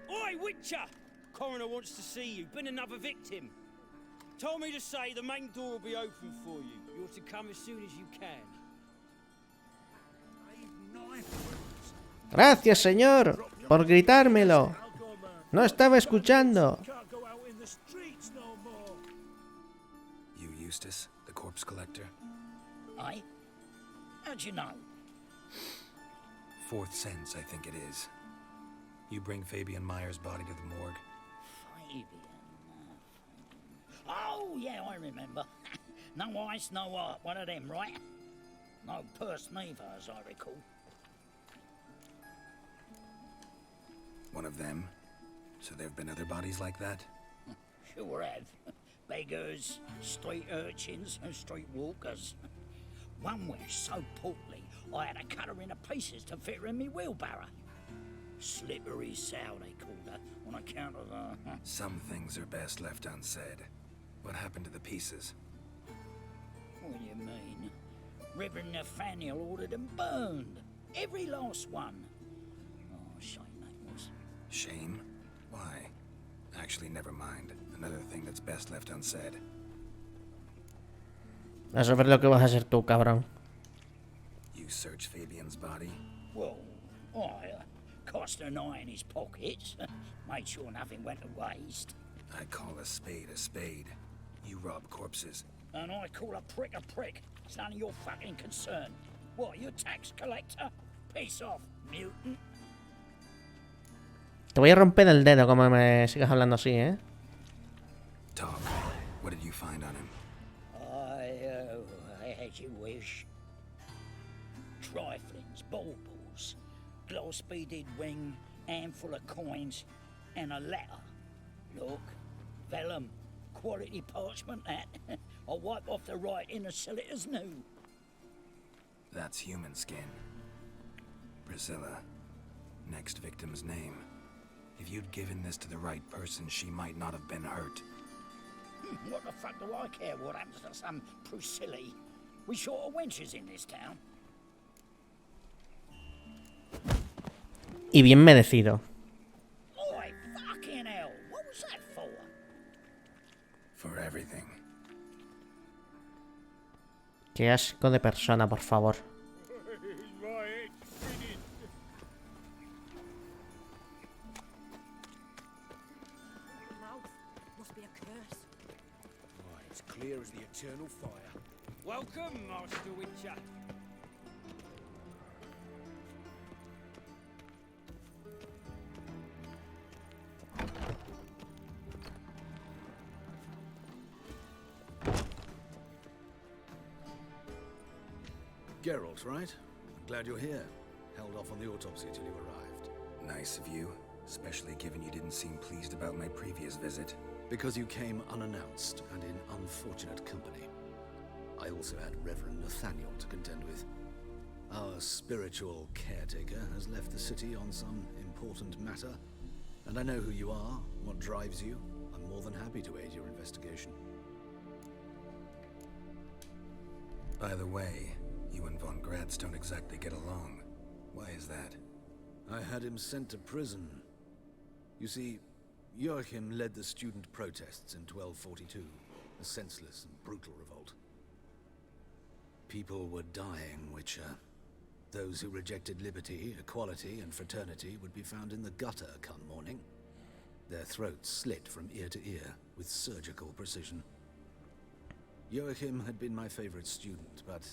N: Oi, Witcher! Coroner wants to see you. Been another victim. Told me to say the main door will be open for you. You're to come as soon as you can.
A: Gracias, señor, por gritármelo. No estaba escuchando.
G: You, Eustace, the corpse collector?
O: Aye? How'd you know?
G: Fourth sense, I think it is. You bring Fabian Meyer's body to the morgue?
O: Fabian. Oh, yeah, I remember. No eyes, no heart. One of them, right? No purse neither, as I recall.
G: One of them? So there have been other bodies like that?
O: Sure have. Beggars, street urchins, and street walkers. One was so portly, I had to cut her into pieces to fit her in me wheelbarrow. Slippery sow, they called her, on account of her.
G: Some things are best left unsaid. What happened to the pieces?
O: What do you mean? Reverend Nathaniel ordered them burned. Every last one. Oh, shame that was.
G: Shame? Why? Actually, never mind. Another thing that's best left unsaid.
A: A saber lo que vas a hacer tú, cabrón.
G: You search Fabian's body?
O: Well, I cast an eye in his pockets. Made sure nothing went to waste.
G: I call a spade a spade. You rob corpses.
O: And I call a prick a prick. It's none of your fucking concern. What, you tax collector? Piss off, mutant.
A: Te voy a romper el dedo como me sigas hablando así, ¿eh?
G: Talk. What did you find on him?
O: I had you wish. Triflings, baubles, glass-beaded ring, handful of coins, and a letter. Look, vellum, quality parchment that. I'll wipe off the writing and sell it as new.
G: That's human skin. Priscilla. Next victim's name. If you'd given this to the right person, she might not have been hurt.
O: What the fuck do I care what happens to some Priscilla? We short of wenches in this town.
A: Y bien merecido.
O: Oi, fucking hell, what was that for?
G: For everything.
A: Qué asco de persona, por favor.
N: Clear as the eternal fire. Welcome, Master Witcher.
M: Geralt, right? I'm glad you're here. Held off on the autopsy till you arrived.
G: Nice of you, especially given you didn't seem pleased about my previous visit.
M: Because you came unannounced and in unfortunate company. I also had Reverend Nathaniel to contend with. Our spiritual caretaker has left the city on some important matter, and I know who you are, what drives you. I'm more than happy to aid your investigation.
G: By the way, you and Von Gratz don't exactly get along. Why is that?
M: I had him sent to prison. You see, Joachim led the student protests in 1242, a senseless and brutal revolt. People were dying, Witcher. Those who rejected liberty, equality, and fraternity would be found in the gutter come morning. Their throats slit from ear to ear with surgical precision. Joachim had been my favorite student, but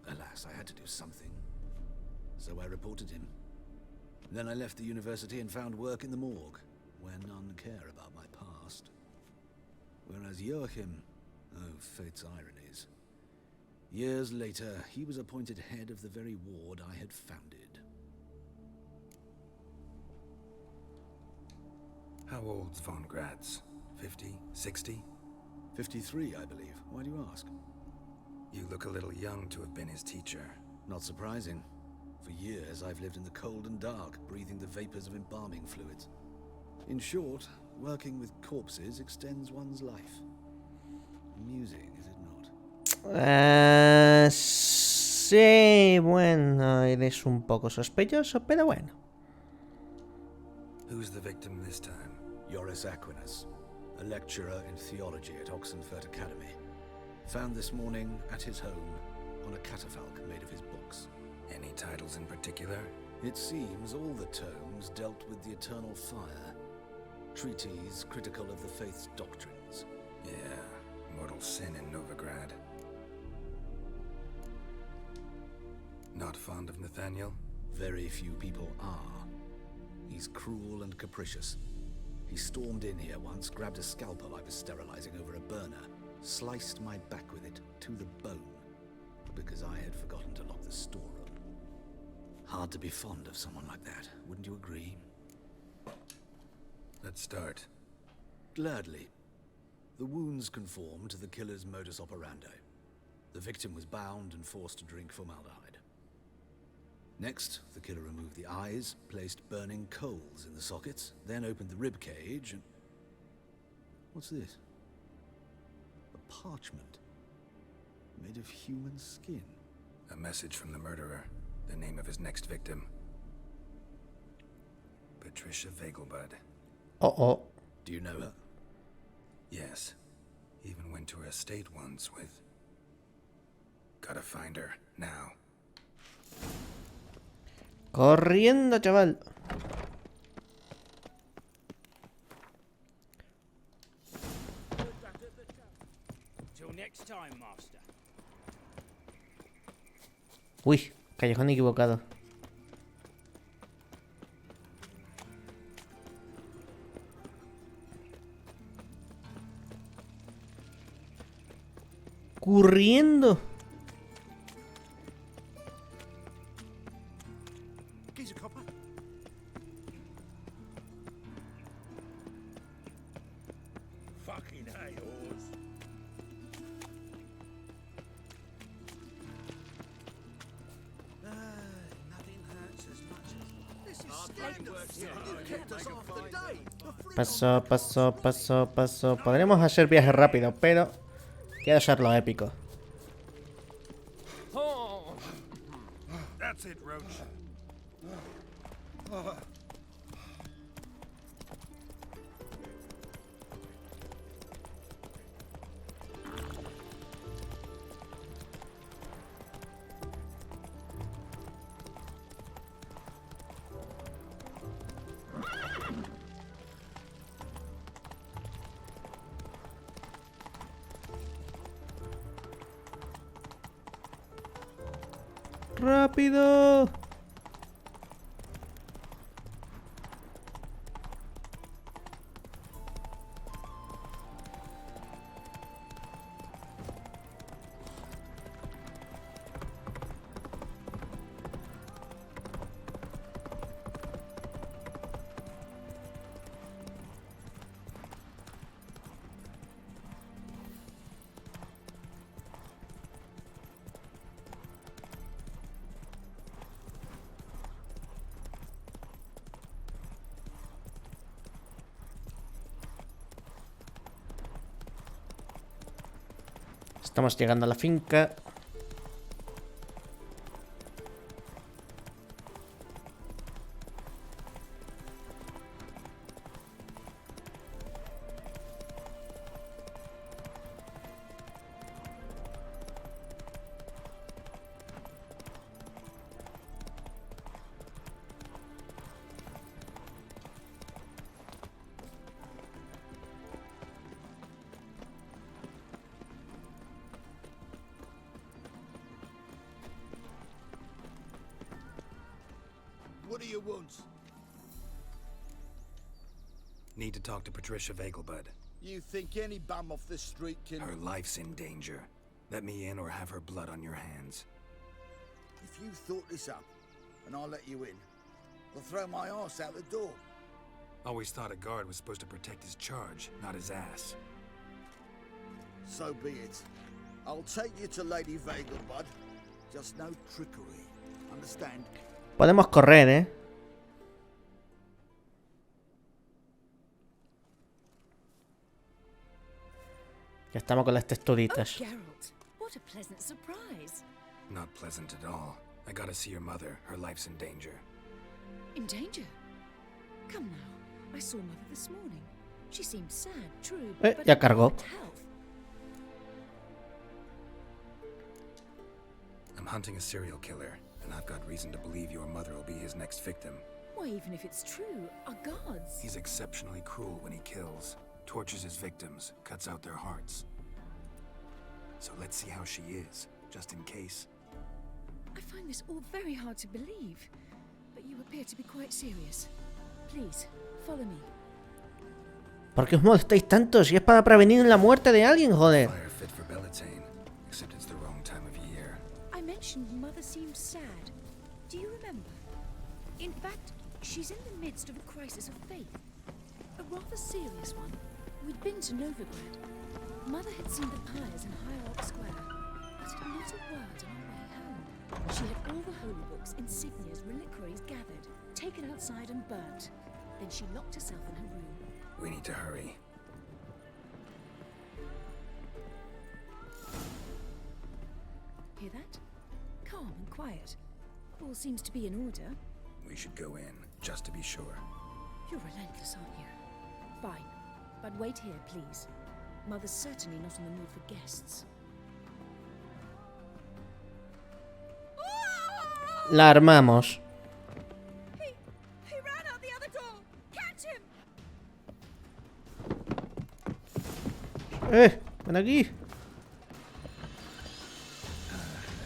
M: alas, I had to do something. So I reported him. Then I left the university and found work in the morgue, where none care about my past. Whereas Joachim, oh, fate's ironies. Years later, he was appointed head of the very ward I had founded.
G: How old's von Graz? 50? 60?
M: 53, I believe. Why do you ask?
G: You look a little young to have been his teacher.
M: Not surprising. For years, I've lived in the cold and dark, breathing the vapors of embalming fluids. In short, working with corpses extends one's life. Amusing, is it not?
A: Sí, bueno, eres un poco sospechoso, pero bueno.
G: Who's the victim this time?
M: Joris Aquinas, a lecturer in theology at Oxenfurt Academy. Found this morning at his home on a catafalque made of his books.
G: Any titles in particular?
M: It seems all the tomes dealt with the eternal fire. Treatises critical of the faith's doctrines.
G: Yeah, mortal sin in Novigrad. Not fond of Nathaniel?
M: Very few people are. He's cruel and capricious. He stormed in here once, grabbed a scalpel I was sterilizing over a burner, sliced my back with it to the bone, because I had forgotten to lock the storeroom. Hard to be fond of someone like that, wouldn't you agree?
G: Let's start.
M: Gladly. The wounds conform to the killer's modus operandi. The victim was bound and forced to drink formaldehyde. Next, the killer removed the eyes, placed burning coals in the sockets, then opened the rib cage and... What's this? A parchment. Made of human skin.
G: A message from the murderer. The name of his next victim. Patricia Vegelbud.
A: Uh-oh.
M: Do you know her?
G: Yes. Even went to her estate once with... Gotta find her, now.
A: Corriendo, chaval.
N: Till next time, master.
A: Uy, callejón equivocado. Corriendo.
L: Fucking hey, horse.
J: Nothing hurts as much as... This is scandalous.
M: You kept us off the day.
A: Paso, paso, paso, paso. Podremos hacer viaje rápido, pero quiero hacerlo épico.
L: That's it, Roach.
A: ¡Rápido! Estamos llegando a la finca.
L: do you want?
G: Need to talk to Patricia Vegelbud.
L: You think any bum off the street can...
G: Her life's in danger. Let me in or have her blood on your hands.
L: If you thought this up, and I'll let you in, I'll throw my arse out the door.
G: Always thought a guard was supposed to protect his charge, not his ass.
L: So be it. I'll take you to Lady Vegelbud. Just no trickery. Understand?
A: Podemos correr, ¿eh? Ya estamos con las texturitas.
P: Oh, Geralt, what a pleasant surprise.
G: Not pleasant at all. I gotta see your mother. Her life's in danger.
P: In danger? Come now. I saw Mother this morning. She seemed sad, true, but
A: Ya cargó.
P: in health.
G: I'm hunting a serial killer, and I've got reason to believe your mother will be his next victim.
P: Why, even if it's true, our gods...
G: He's exceptionally cruel when he kills, tortures his victims, cuts out their hearts. So let's see how she is, just in case.
P: I find this all very hard to believe, but you appear to be quite serious. Please, follow me.
A: ¿Por qué os molestáis tanto si es para prevenir la muerte de alguien, joder?
G: Fire fit for Bellatane, except it's the wrong time of year.
P: I mentioned Mother seemed sad. Do you remember? In fact, she's in the midst of a crisis of faith. A rather serious one. We'd been to Novigrad. Mother had seen the pyres in Hierarch Square, but not a word on her way home. She had all the holy books, insignias, reliquaries gathered, taken outside and burnt. Then she locked herself in her room.
G: We need to hurry.
P: Hear that? Calm and quiet. All seems to be in order.
G: We should go in, just to be sure.
P: You're relentless, aren't you? Fine. But wait here, please. Mother's certainly not in the mood for guests.
A: La armamos.
D: He ran out the other door. Catch him.
A: Ven aquí.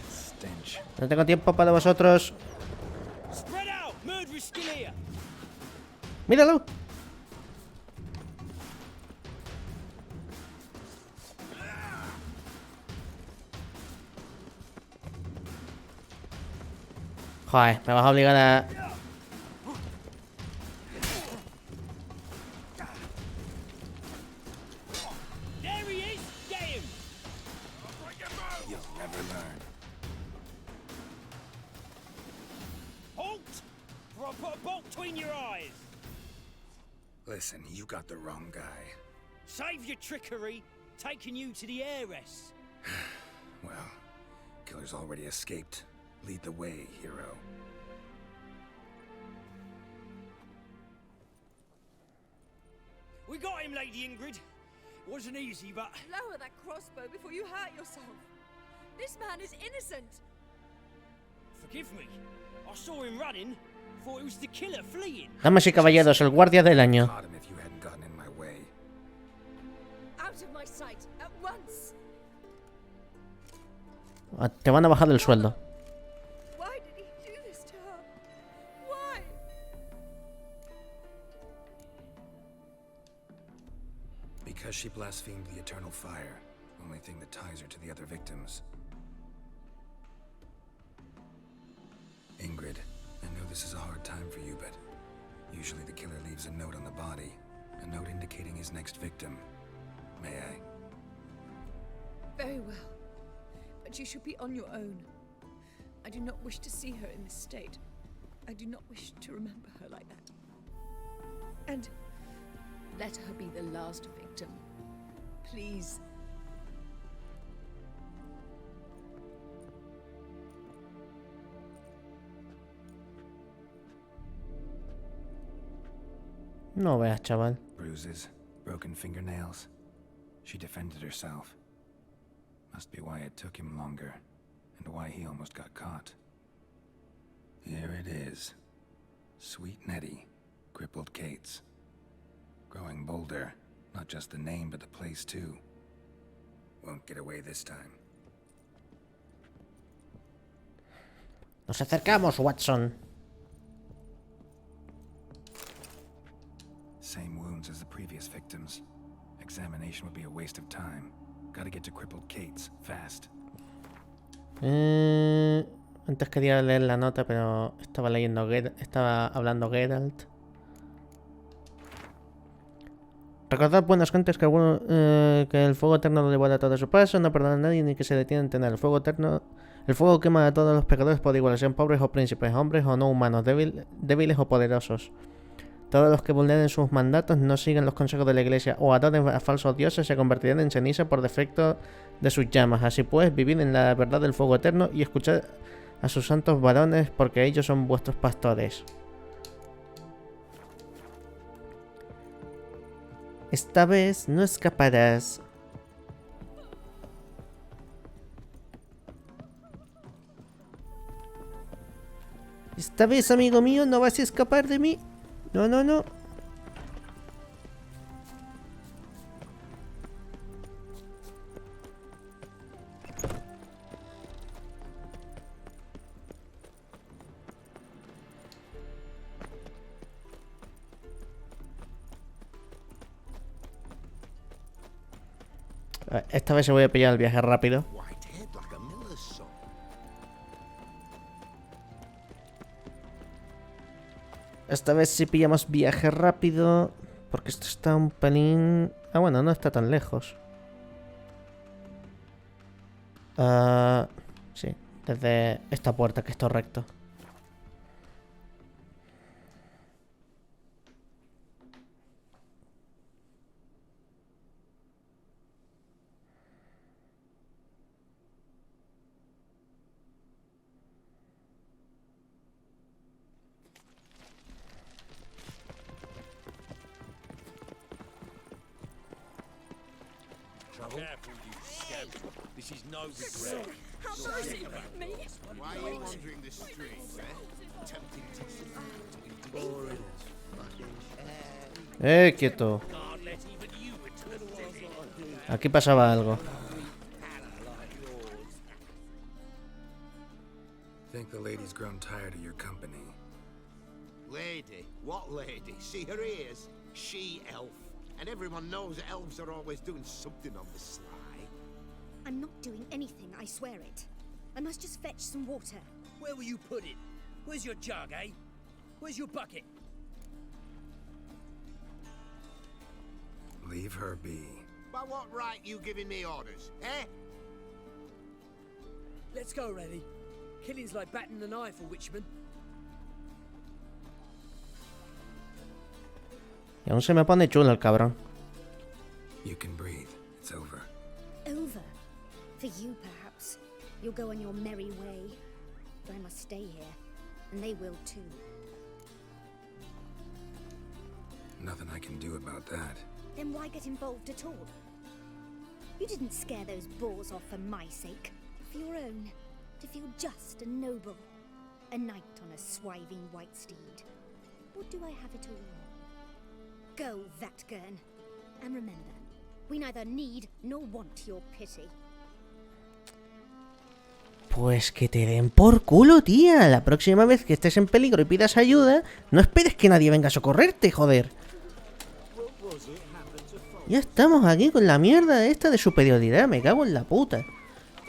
G: Stench.
A: No tengo tiempo para vosotros.
N: Spread out! Murderer's still here!
A: ¡Míralo! Joder, me vas a obligar a...
N: There he is! Get him!
G: You'll never learn.
N: Halt! Or I'll put a bolt between your eyes!
G: Listen, you got the wrong guy.
N: Save your trickery, taking you to the heiress.
G: Well, killer's already escaped. Lead the way, hero.
N: We got him, Lady Ingrid. Wasn't easy, but...
D: Lower that crossbow before you hurt yourself. This man is innocent.
N: Forgive me. I saw him running. Thought it was the killer fleeing.
A: Damas y caballeros, el guardia del año.
G: Caught him if you hadn't gotten in my way.
D: Out of my sight, at once.
A: Te van a bajar el sueldo.
D: Why did he do this to her? Why?
G: Because she blasphemed the eternal fire. Only thing that ties her to the other victims. Ingrid, I know this is a hard time for you, but usually the killer leaves a note on the body. A note indicating his next victim. May I?
D: Very well. But you should be on your own. I do not wish to see her in this state. I do not wish to remember her like that. And let her be the last victim. Please.
A: No veas, chaval.
G: Bruises, broken fingernails. She defended herself. Must be why it took him longer, and why he almost got caught. Here it is. Sweet Nettie, crippled Kate's. Growing bolder, not just the name, but the place too. Won't get away this time.
A: Nos acercamos, Watson.
G: previous victims. Examination would be a waste of time. Gotta get to crippled Kate's, fast.
A: Antes quería leer la nota, pero estaba hablando Geralt. Recordad, buenas gentes, que el fuego eterno lo devora a todo su paso, no perdona a nadie ni que se detiene en tener el fuego eterno. El fuego quema a todos los pecadores por igual, sean pobres o príncipes, hombres o no humanos, débiles o poderosos. Todos los que vulneren sus mandatos, no sigan los consejos de la iglesia o adoren a falsos dioses se convertirán en ceniza por defecto de sus llamas. Así pues, vivid en la verdad del fuego eterno y escuchad a sus santos varones, porque ellos son vuestros pastores. Esta vez no escaparás. Esta vez, amigo mío, no vas a escapar de mí. No, no, no. Esta vez se voy a pillar el viaje rápido. Esta vez sí pillamos viaje rápido. Porque esto está un pelín... Ah, bueno, no está tan lejos. Sí, desde esta puerta que está recto.
N: Careful, you scamp. This is Novigrad.
L: Why are you wandering the streets, eh? Tempting to
A: Quieto. Aquí pasaba algo.
G: Think the lady's grown tired of your company.
Q: Lady? What lady? See her ears? She-elf. And everyone knows that elves are always doing something on the sly.
R: I'm not doing anything, I swear it. I must just fetch some water.
N: Where will you put it? Where's your jug, eh? Where's your bucket?
G: Leave her be.
Q: By what right you giving me orders, eh?
N: Let's go, Rennie. Killing's like batting an eye for Witchman.
A: Y aún se me pone chulo el cabrón.
G: You can breathe. It's over.
R: Over? For you, perhaps. You'll go on your merry way. But I must stay here. And they will too.
G: Nothing I can do about that.
R: Then why get involved at all? You didn't scare those boars off for my sake. For your own. To feel just and noble. A knight on a swiving white steed. Or do I have it all wrong? Go, Vatgern. And remember, we neither need nor want your pity.
A: Pues que te den por culo, tía. La próxima vez que estés en peligro y pidas ayuda, no esperes que nadie venga a socorrerte, joder. Ya estamos aquí con la mierda esta de superioridad, me cago en la puta.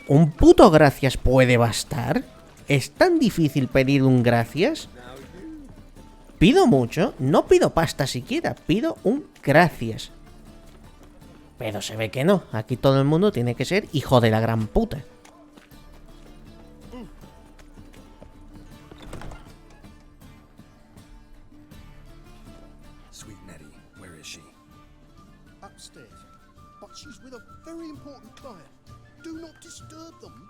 A: ¿Un puto gracias puede bastar? ¿Es tan difícil pedir un gracias? Pido mucho, no pido pasta siquiera, pido un gracias. Pero se ve que no, aquí todo el mundo tiene que ser hijo de la gran puta.
G: Sweet Nettie, where is she?
I: Upstairs. But she's with a very important client. Do not disturb them.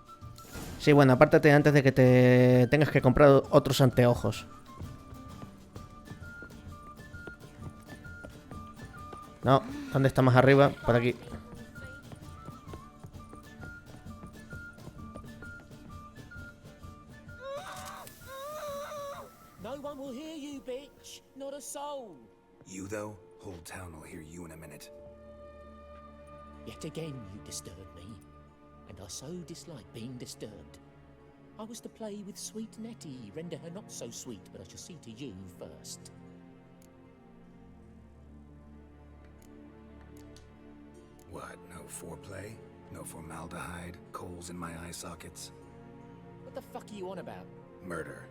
A: Sí, bueno, apártate antes de que te tengas que comprar otros anteojos. No, ¿dónde está más arriba? Por aquí.
F: No one will hear you, bitch. Not a soul.
G: You, though? Whole town will hear you in a minute.
S: Yet again you disturb me, and I so dislike being disturbed. I was to play with sweet Nettie, render her not so sweet, but I shall see to you first.
G: What, no foreplay? No formaldehyde? Coals in my eye sockets?
S: What the fuck are you on about?
G: Murder.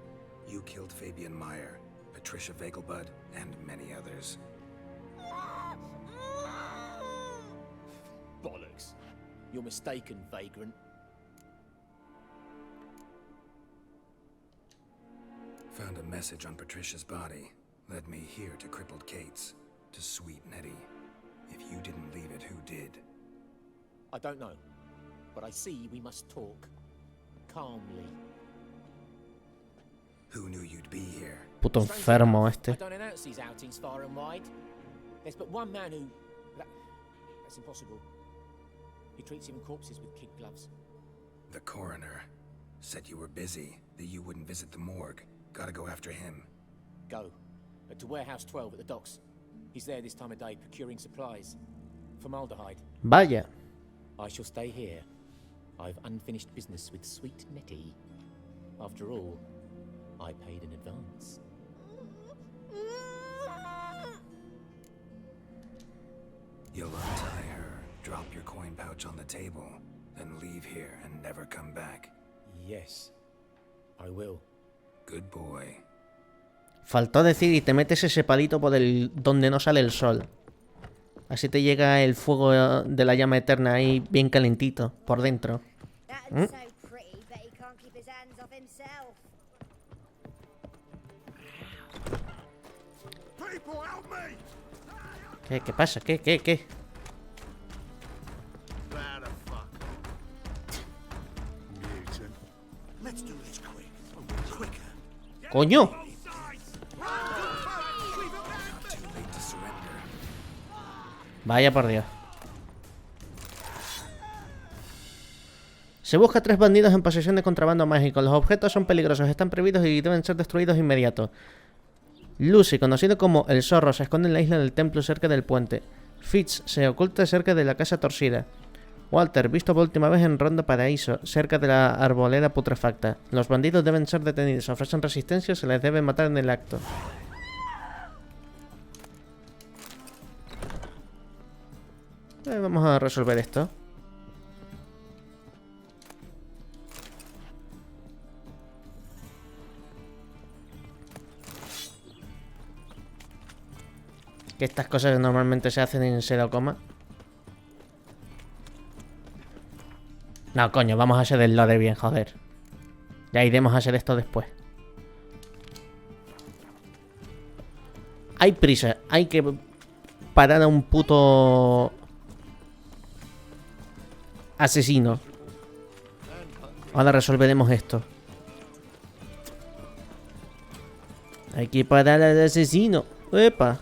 G: You killed Fabian Meyer, Patricia Vegelbud, and many others.
S: Bollocks. You're mistaken, vagrant.
G: Found a message on Patricia's body. Led me here to crippled Kate's. To sweet Nettie. If you didn't leave it, who did?
S: I don't know, but I see we must talk. Calmly.
G: Who knew you'd be here?
A: Puto enfermo
S: I
A: este.
S: don't announce these outings far and wide. There's but one man who... That's impossible. He treats even corpses with kid gloves.
G: The coroner. Said you were busy, that you wouldn't visit the morgue. Gotta go after him.
S: Go. To Warehouse 12 at the docks. He's there this time of day, procuring supplies. Formaldehyde.
A: Vaya.
S: I shall stay here. I've unfinished business with sweet Nettie. After all, I paid in advance.
G: You'll untie her, drop your coin pouch on the table, then leave here and never come back.
S: Yes, I will.
G: Good boy.
A: Faltó decir y te metes ese palito por el donde no sale el sol. Así te llega el fuego de la llama eterna ahí bien calentito por dentro. ¿Mm? ¿Qué pasa? ¿Qué? ¡Coño! Vaya por Dios. Se busca a 3 bandidos en posesión de contrabando mágico. Los objetos son peligrosos, están prohibidos y deben ser destruidos de inmediato. Lucy, conocido como el Zorro, se esconde en la isla del templo cerca del puente. Fitz se oculta cerca de la casa torcida. Walter, visto por última vez en Ronda Paraíso, cerca de la arboleda putrefacta. Los bandidos deben ser detenidos. Si ofrecen resistencia, se les debe matar en el acto. Vamos a resolver esto. Que estas cosas normalmente se hacen en 0, no, coño, vamos a hacer el loader bien, joder. Ya iremos a hacer esto después. Hay prisa, hay que parar a un puto asesino. Ahora resolveremos esto. Hay que parar al asesino. ¡Epa!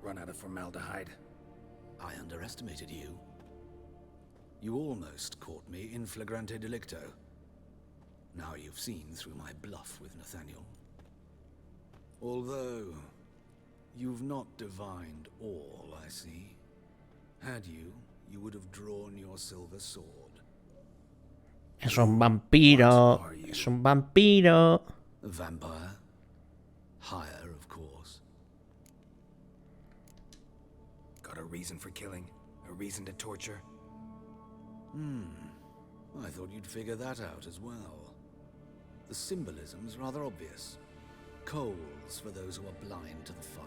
G: Run out of formaldehyde.
M: I underestimated you. You almost caught me in flagrante delicto. Now you've seen through my bluff with Nathaniel. Although, you've not divined all, I see. Had you, you would have drawn your silver sword.
A: Es un vampiro. Es un vampiro.
M: A vampire? Higher, of course.
G: Got a reason for killing? A reason to torture?
M: I thought you'd figure that out as well. The symbolism's rather obvious. Coals for those who are blind to the fire.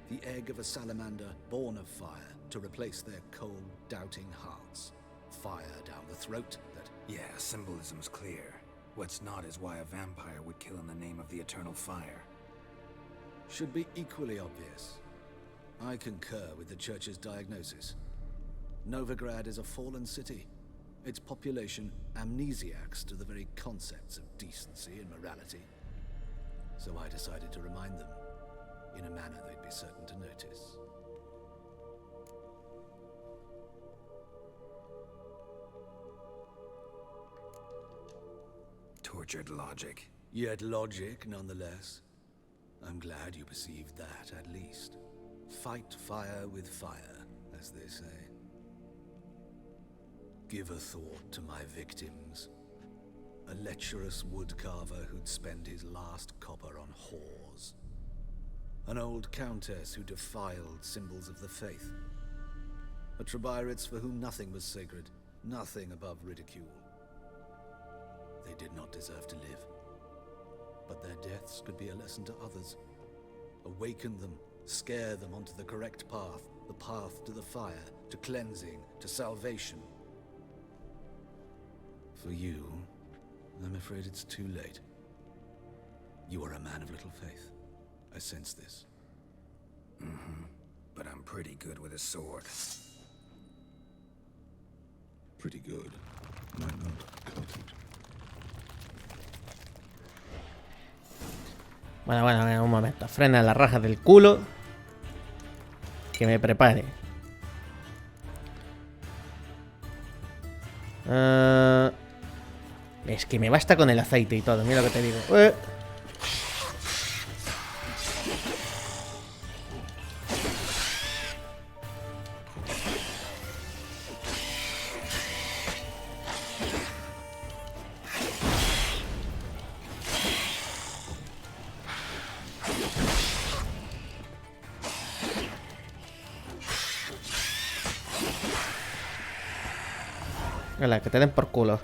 M: The egg of a salamander born of fire to replace their cold, doubting hearts. Fire down the throat that...
G: Yeah, symbolism's clear. What's not is why a vampire would kill in the name of the eternal fire.
M: Should be equally obvious. I concur with the Church's diagnosis. Novigrad is a fallen city. Its population amnesiacs to the very concepts of decency and morality. So I decided to remind them. in a manner they'd be certain to notice.
G: Tortured logic.
M: Yet logic, nonetheless. I'm glad you perceived that, at least. Fight fire with fire, as they say. Give a thought to my victims. A lecherous woodcarver who'd spend his last copper on whores. An old countess who defiled symbols of the faith. A Trebirates for whom nothing was sacred, nothing above ridicule. They did not deserve to live. But their deaths could be a lesson to others. Awaken them, scare them onto the correct path, the path to the fire, to cleansing, to salvation. For you, I'm afraid it's too late. You are a man of little faith. I sense this.
G: Mm-hmm. But I'm pretty good with a sword.
M: Pretty good. Might not cut it.
A: Bueno, un momento. Frena la raja del culo. Que me prepare. Es que me basta con el aceite y todo. Mira lo que te digo. Hola, que te den por culo.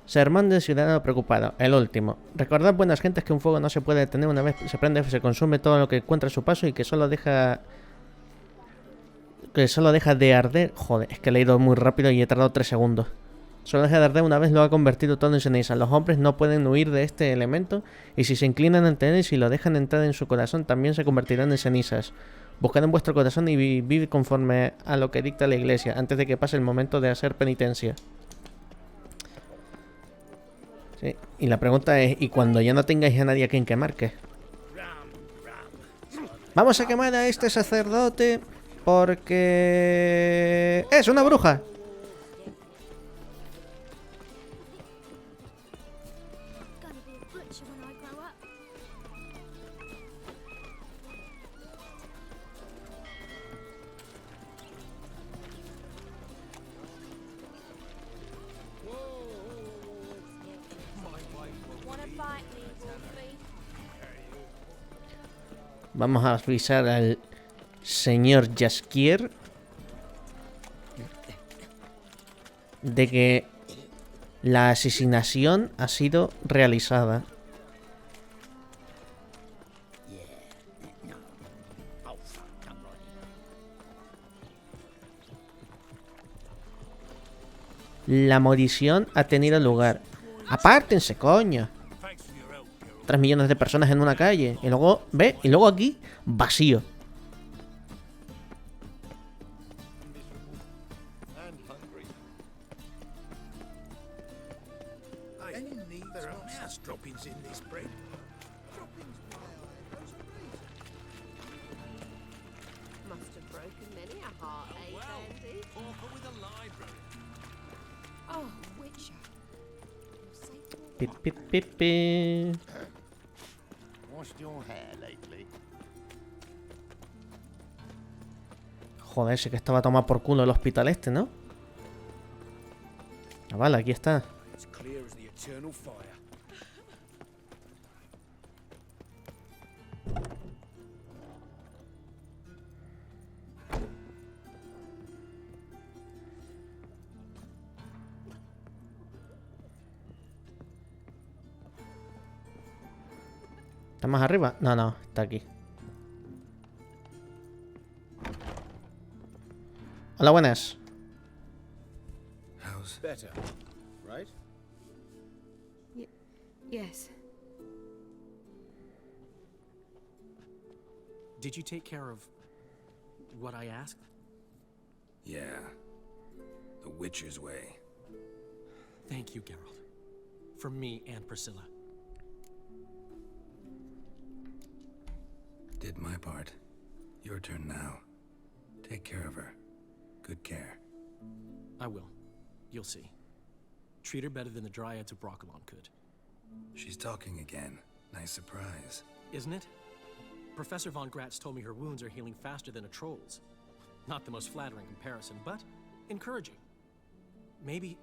A: Sermón del ciudadano preocupado. El último. Recordad, buenas gentes, que un fuego no se puede detener una vez se prende, se consume todo lo que encuentra a su paso y que solo deja de arder. Joder, es que he leído muy rápido y he tardado 3 segundos. Solo deja de arder una vez lo ha convertido todo en ceniza. Los hombres no pueden huir de este elemento y si se inclinan ante él y si lo dejan entrar en su corazón también se convertirán en cenizas. Buscad en vuestro corazón y vivid conforme a lo que dicta la iglesia antes de que pase el momento de hacer penitencia. Sí. Y la pregunta es, ¿y cuando ya no tengáis a nadie a quien quemar, qué? Vamos a quemar a este sacerdote porque es una bruja. Vamos a avisar al señor Jaskier de que la asesinación ha sido realizada. La morición ha tenido lugar. Apártense, coño. 3 millones de personas en una calle. Y luego, ve, y luego aquí, vacío. Pip, pip, pip, pip. Joder, sí que estaba a tomar por culo el hospital este, ¿no? Ah, vale, aquí está. ¿Está más arriba? No, no, está aquí. Hola, buenas.
K: Better, right?
P: Yes.
F: Did you take care of what I asked?
G: Yeah. The Witcher's way.
F: Thank you, Geralt. From me and Priscilla.
G: Did my part. Your turn now. Take care of her. Good care.
F: I will. You'll see. Treat her better than the Dryads of Broccolon could.
G: She's talking again. Nice surprise.
F: Isn't it? Professor Von Gratz told me her wounds are healing faster than a troll's. Not the most flattering comparison, but encouraging. Maybe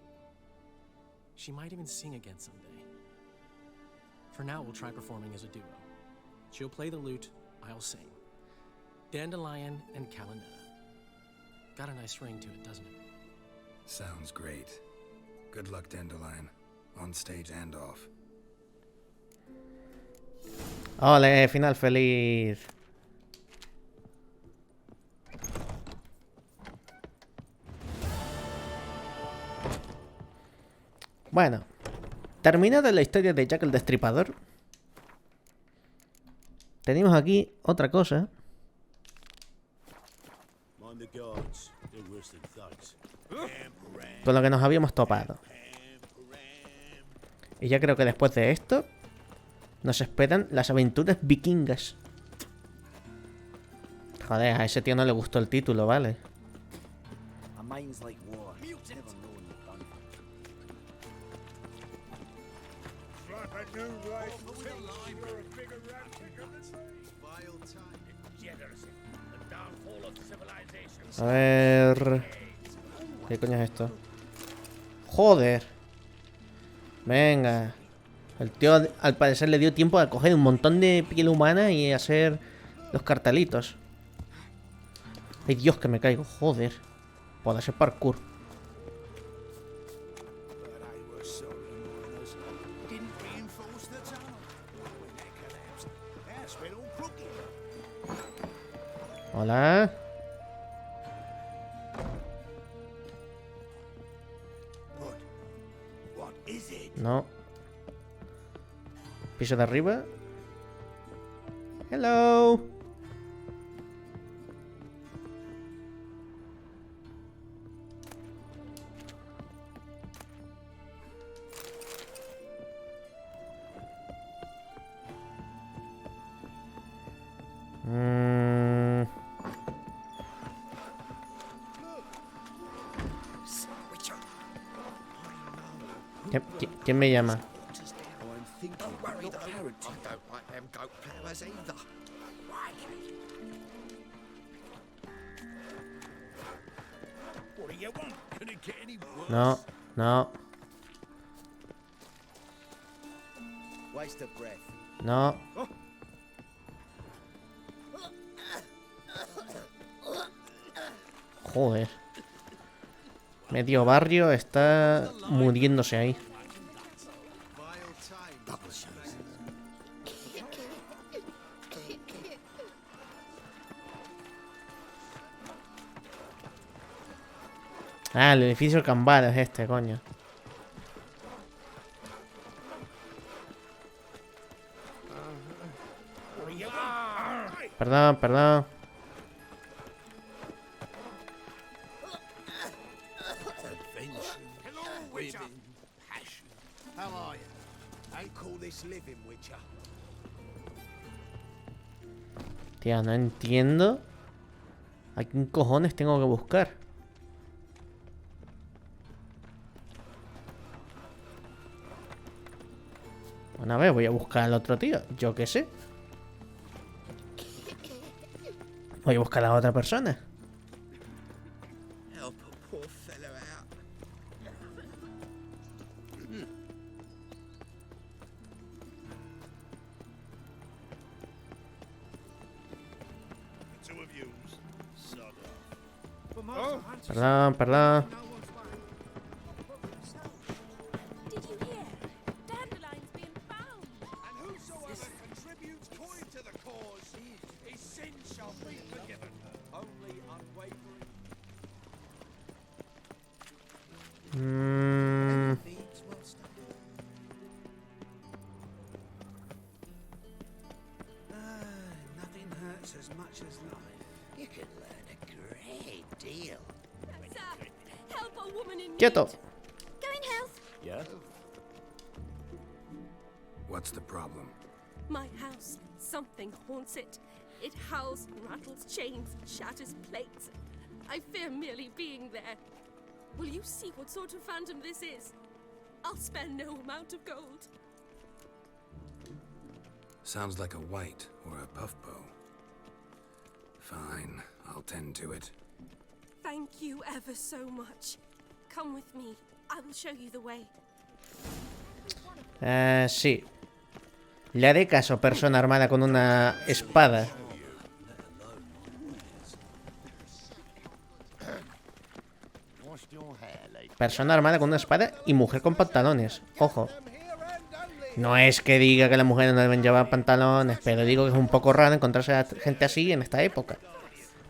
F: she might even sing again someday. For now, we'll try performing as a duo. She'll play the lute, I'll sing. Dandelion and Kalanetta. Got a nice ring to it, doesn't it?
G: Sounds great. Good luck, Dandelion. On stage and off.
A: Ole, final feliz. Bueno, terminada la historia de Jack el Destripador, tenemos aquí otra cosa. Con lo que nos habíamos topado. Y ya creo que después de esto nos esperan las aventuras vikingas. Joder, a ese tío no le gustó el título, ¿vale? A ver... ¿Qué coño es esto? ¡Joder! Venga. El tío al parecer le dio tiempo a coger un montón de piel humana y hacer los cartelitos. ¡Ay, Dios, que me caigo! ¡Joder! Puedo hacer parkour. Hola. No. Piso de arriba. Hello. ¿Quién me llama? No, no. No. Joder. Medio barrio está muriéndose ahí. Ah, el edificio Cambada es este, coño. Perdón, perdón. Tía, no entiendo a quién cojones tengo que buscar. Una vez voy a buscar al otro tío. Yo qué sé. Voy a buscar a la otra persona. Perdón, perdón.
Q: hunter's life, you can learn a great deal.
T: Help a woman in need.
A: Quieto.
T: Go in health.
F: Yeah?
G: What's the problem?
T: My house. Something haunts it. It howls, rattles chains, shatters plates. I fear merely being there. Will you see what sort of phantom this is? I'll spare no amount of gold.
G: Sounds like a white or a puff bow. Fine, I'll tend to it.
T: Thank you ever so much. Come with me. I will show you the way.
A: Sí. Le haré caso, persona armada con una espada. Persona armada con una espada y mujer con pantalones. Ojo. No es que diga que las mujeres no deben llevar pantalones, pero digo que es un poco raro encontrarse a gente así en esta época.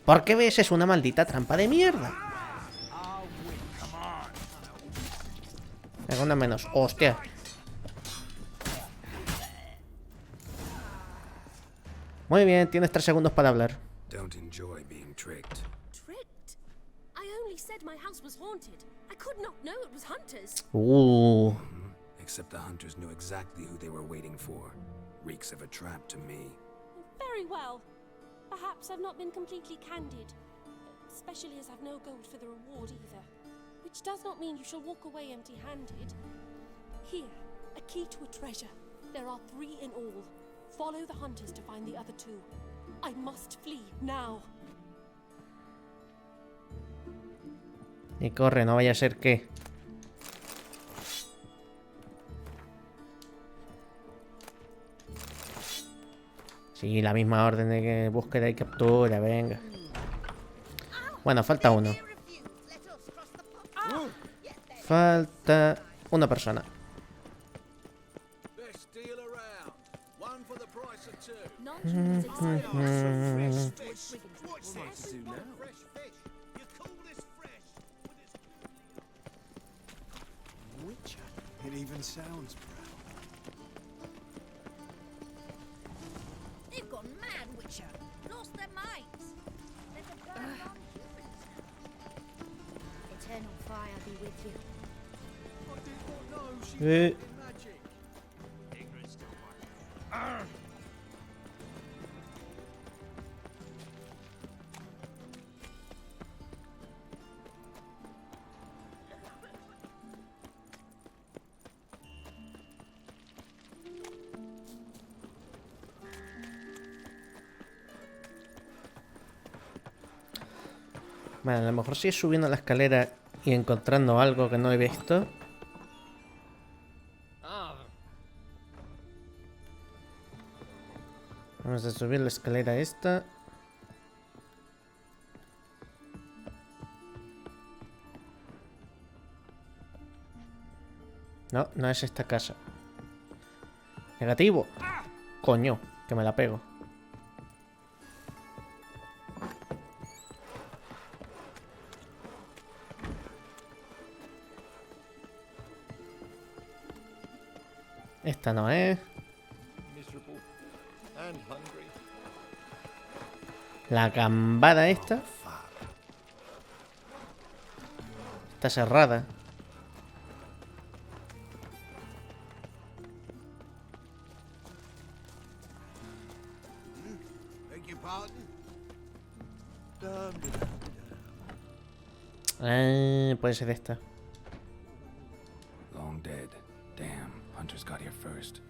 A: Porque ves, es una maldita trampa de mierda. Venga, una menos. Hostia. Muy bien, tienes 3 segundos para hablar.
G: Don't enjoy being tricked.
T: Tricked? I only said my house was haunted. I could not know it was hunters.
G: Except the hunters knew exactly who they were waiting for. Reeks of a trap to me.
T: Very well. Perhaps I've not been completely candid. Especially as I've no gold for the reward either. Which does not mean you shall walk away empty-handed. Here, a key to a treasure. There are 3 in all. Follow the hunters to find the other 2. I must flee now.
A: Y corre, no vaya a ser que... Sí, la misma orden de que búsqueda y captura, venga. Bueno, falta uno. Falta una persona.
U: It even sounds proud.
R: They've gone mad, Witcher. Lost their minds. Let them go on humans. Eternal fire be with you.
U: I did not know she believed in magic. Ignorance to what?
A: Bueno, a lo mejor sigue subiendo la escalera y encontrando algo que no he visto. Vamos a subir la escalera esta. No, no es esta casa. Negativo. Coño, que me la pego. Esta no es. La cambada esta. Está cerrada. Puede ser esta.
G: Long dead. Damn, hunters got here first.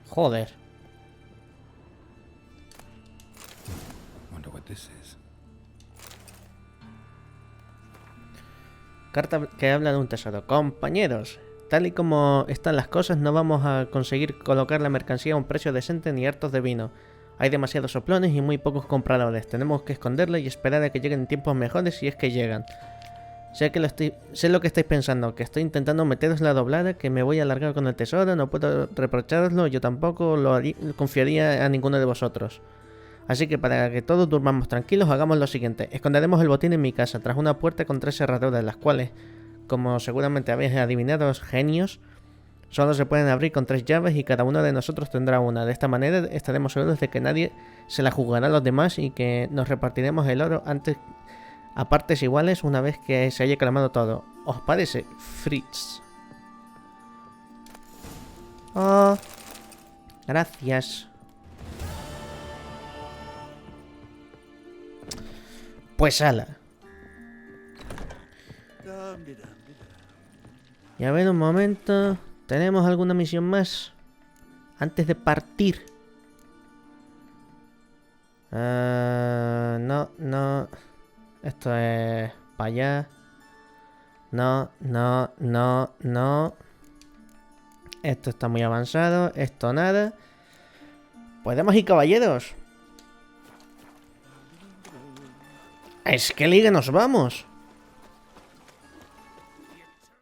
A: Joder.
G: Wonder what this is.
A: Carta que habla de un tesoro. Compañeros, tal y como están las cosas, no vamos a conseguir colocar la mercancía a un precio decente ni hartos de vino. Hay demasiados soplones y muy pocos compradores. Tenemos que esconderla y esperar a que lleguen tiempos mejores si es que llegan. Sé lo que estáis pensando, que estoy intentando meteros la doblada, que me voy a largar con el tesoro, no puedo reprocharoslo, yo tampoco confiaría a ninguno de vosotros. Así que para que todos durmamos tranquilos, hagamos lo siguiente. Esconderemos el botín en mi casa, tras una puerta con 3 cerraduras, las cuales, como seguramente habéis adivinado, genios, solo se pueden abrir con 3 llaves y cada uno de nosotros tendrá una. De esta manera estaremos seguros de que nadie se la jugará a los demás y que nos repartiremos el oro a partes iguales una vez que se haya clamado todo. ¿Os parece, Fritz? Oh, gracias. Pues ala. Y a ver un momento. ¿Tenemos alguna misión más? Antes de partir. No. Esto es para allá. No. Esto está muy avanzado. Esto nada. Podemos ir, caballeros. Es que liga nos vamos.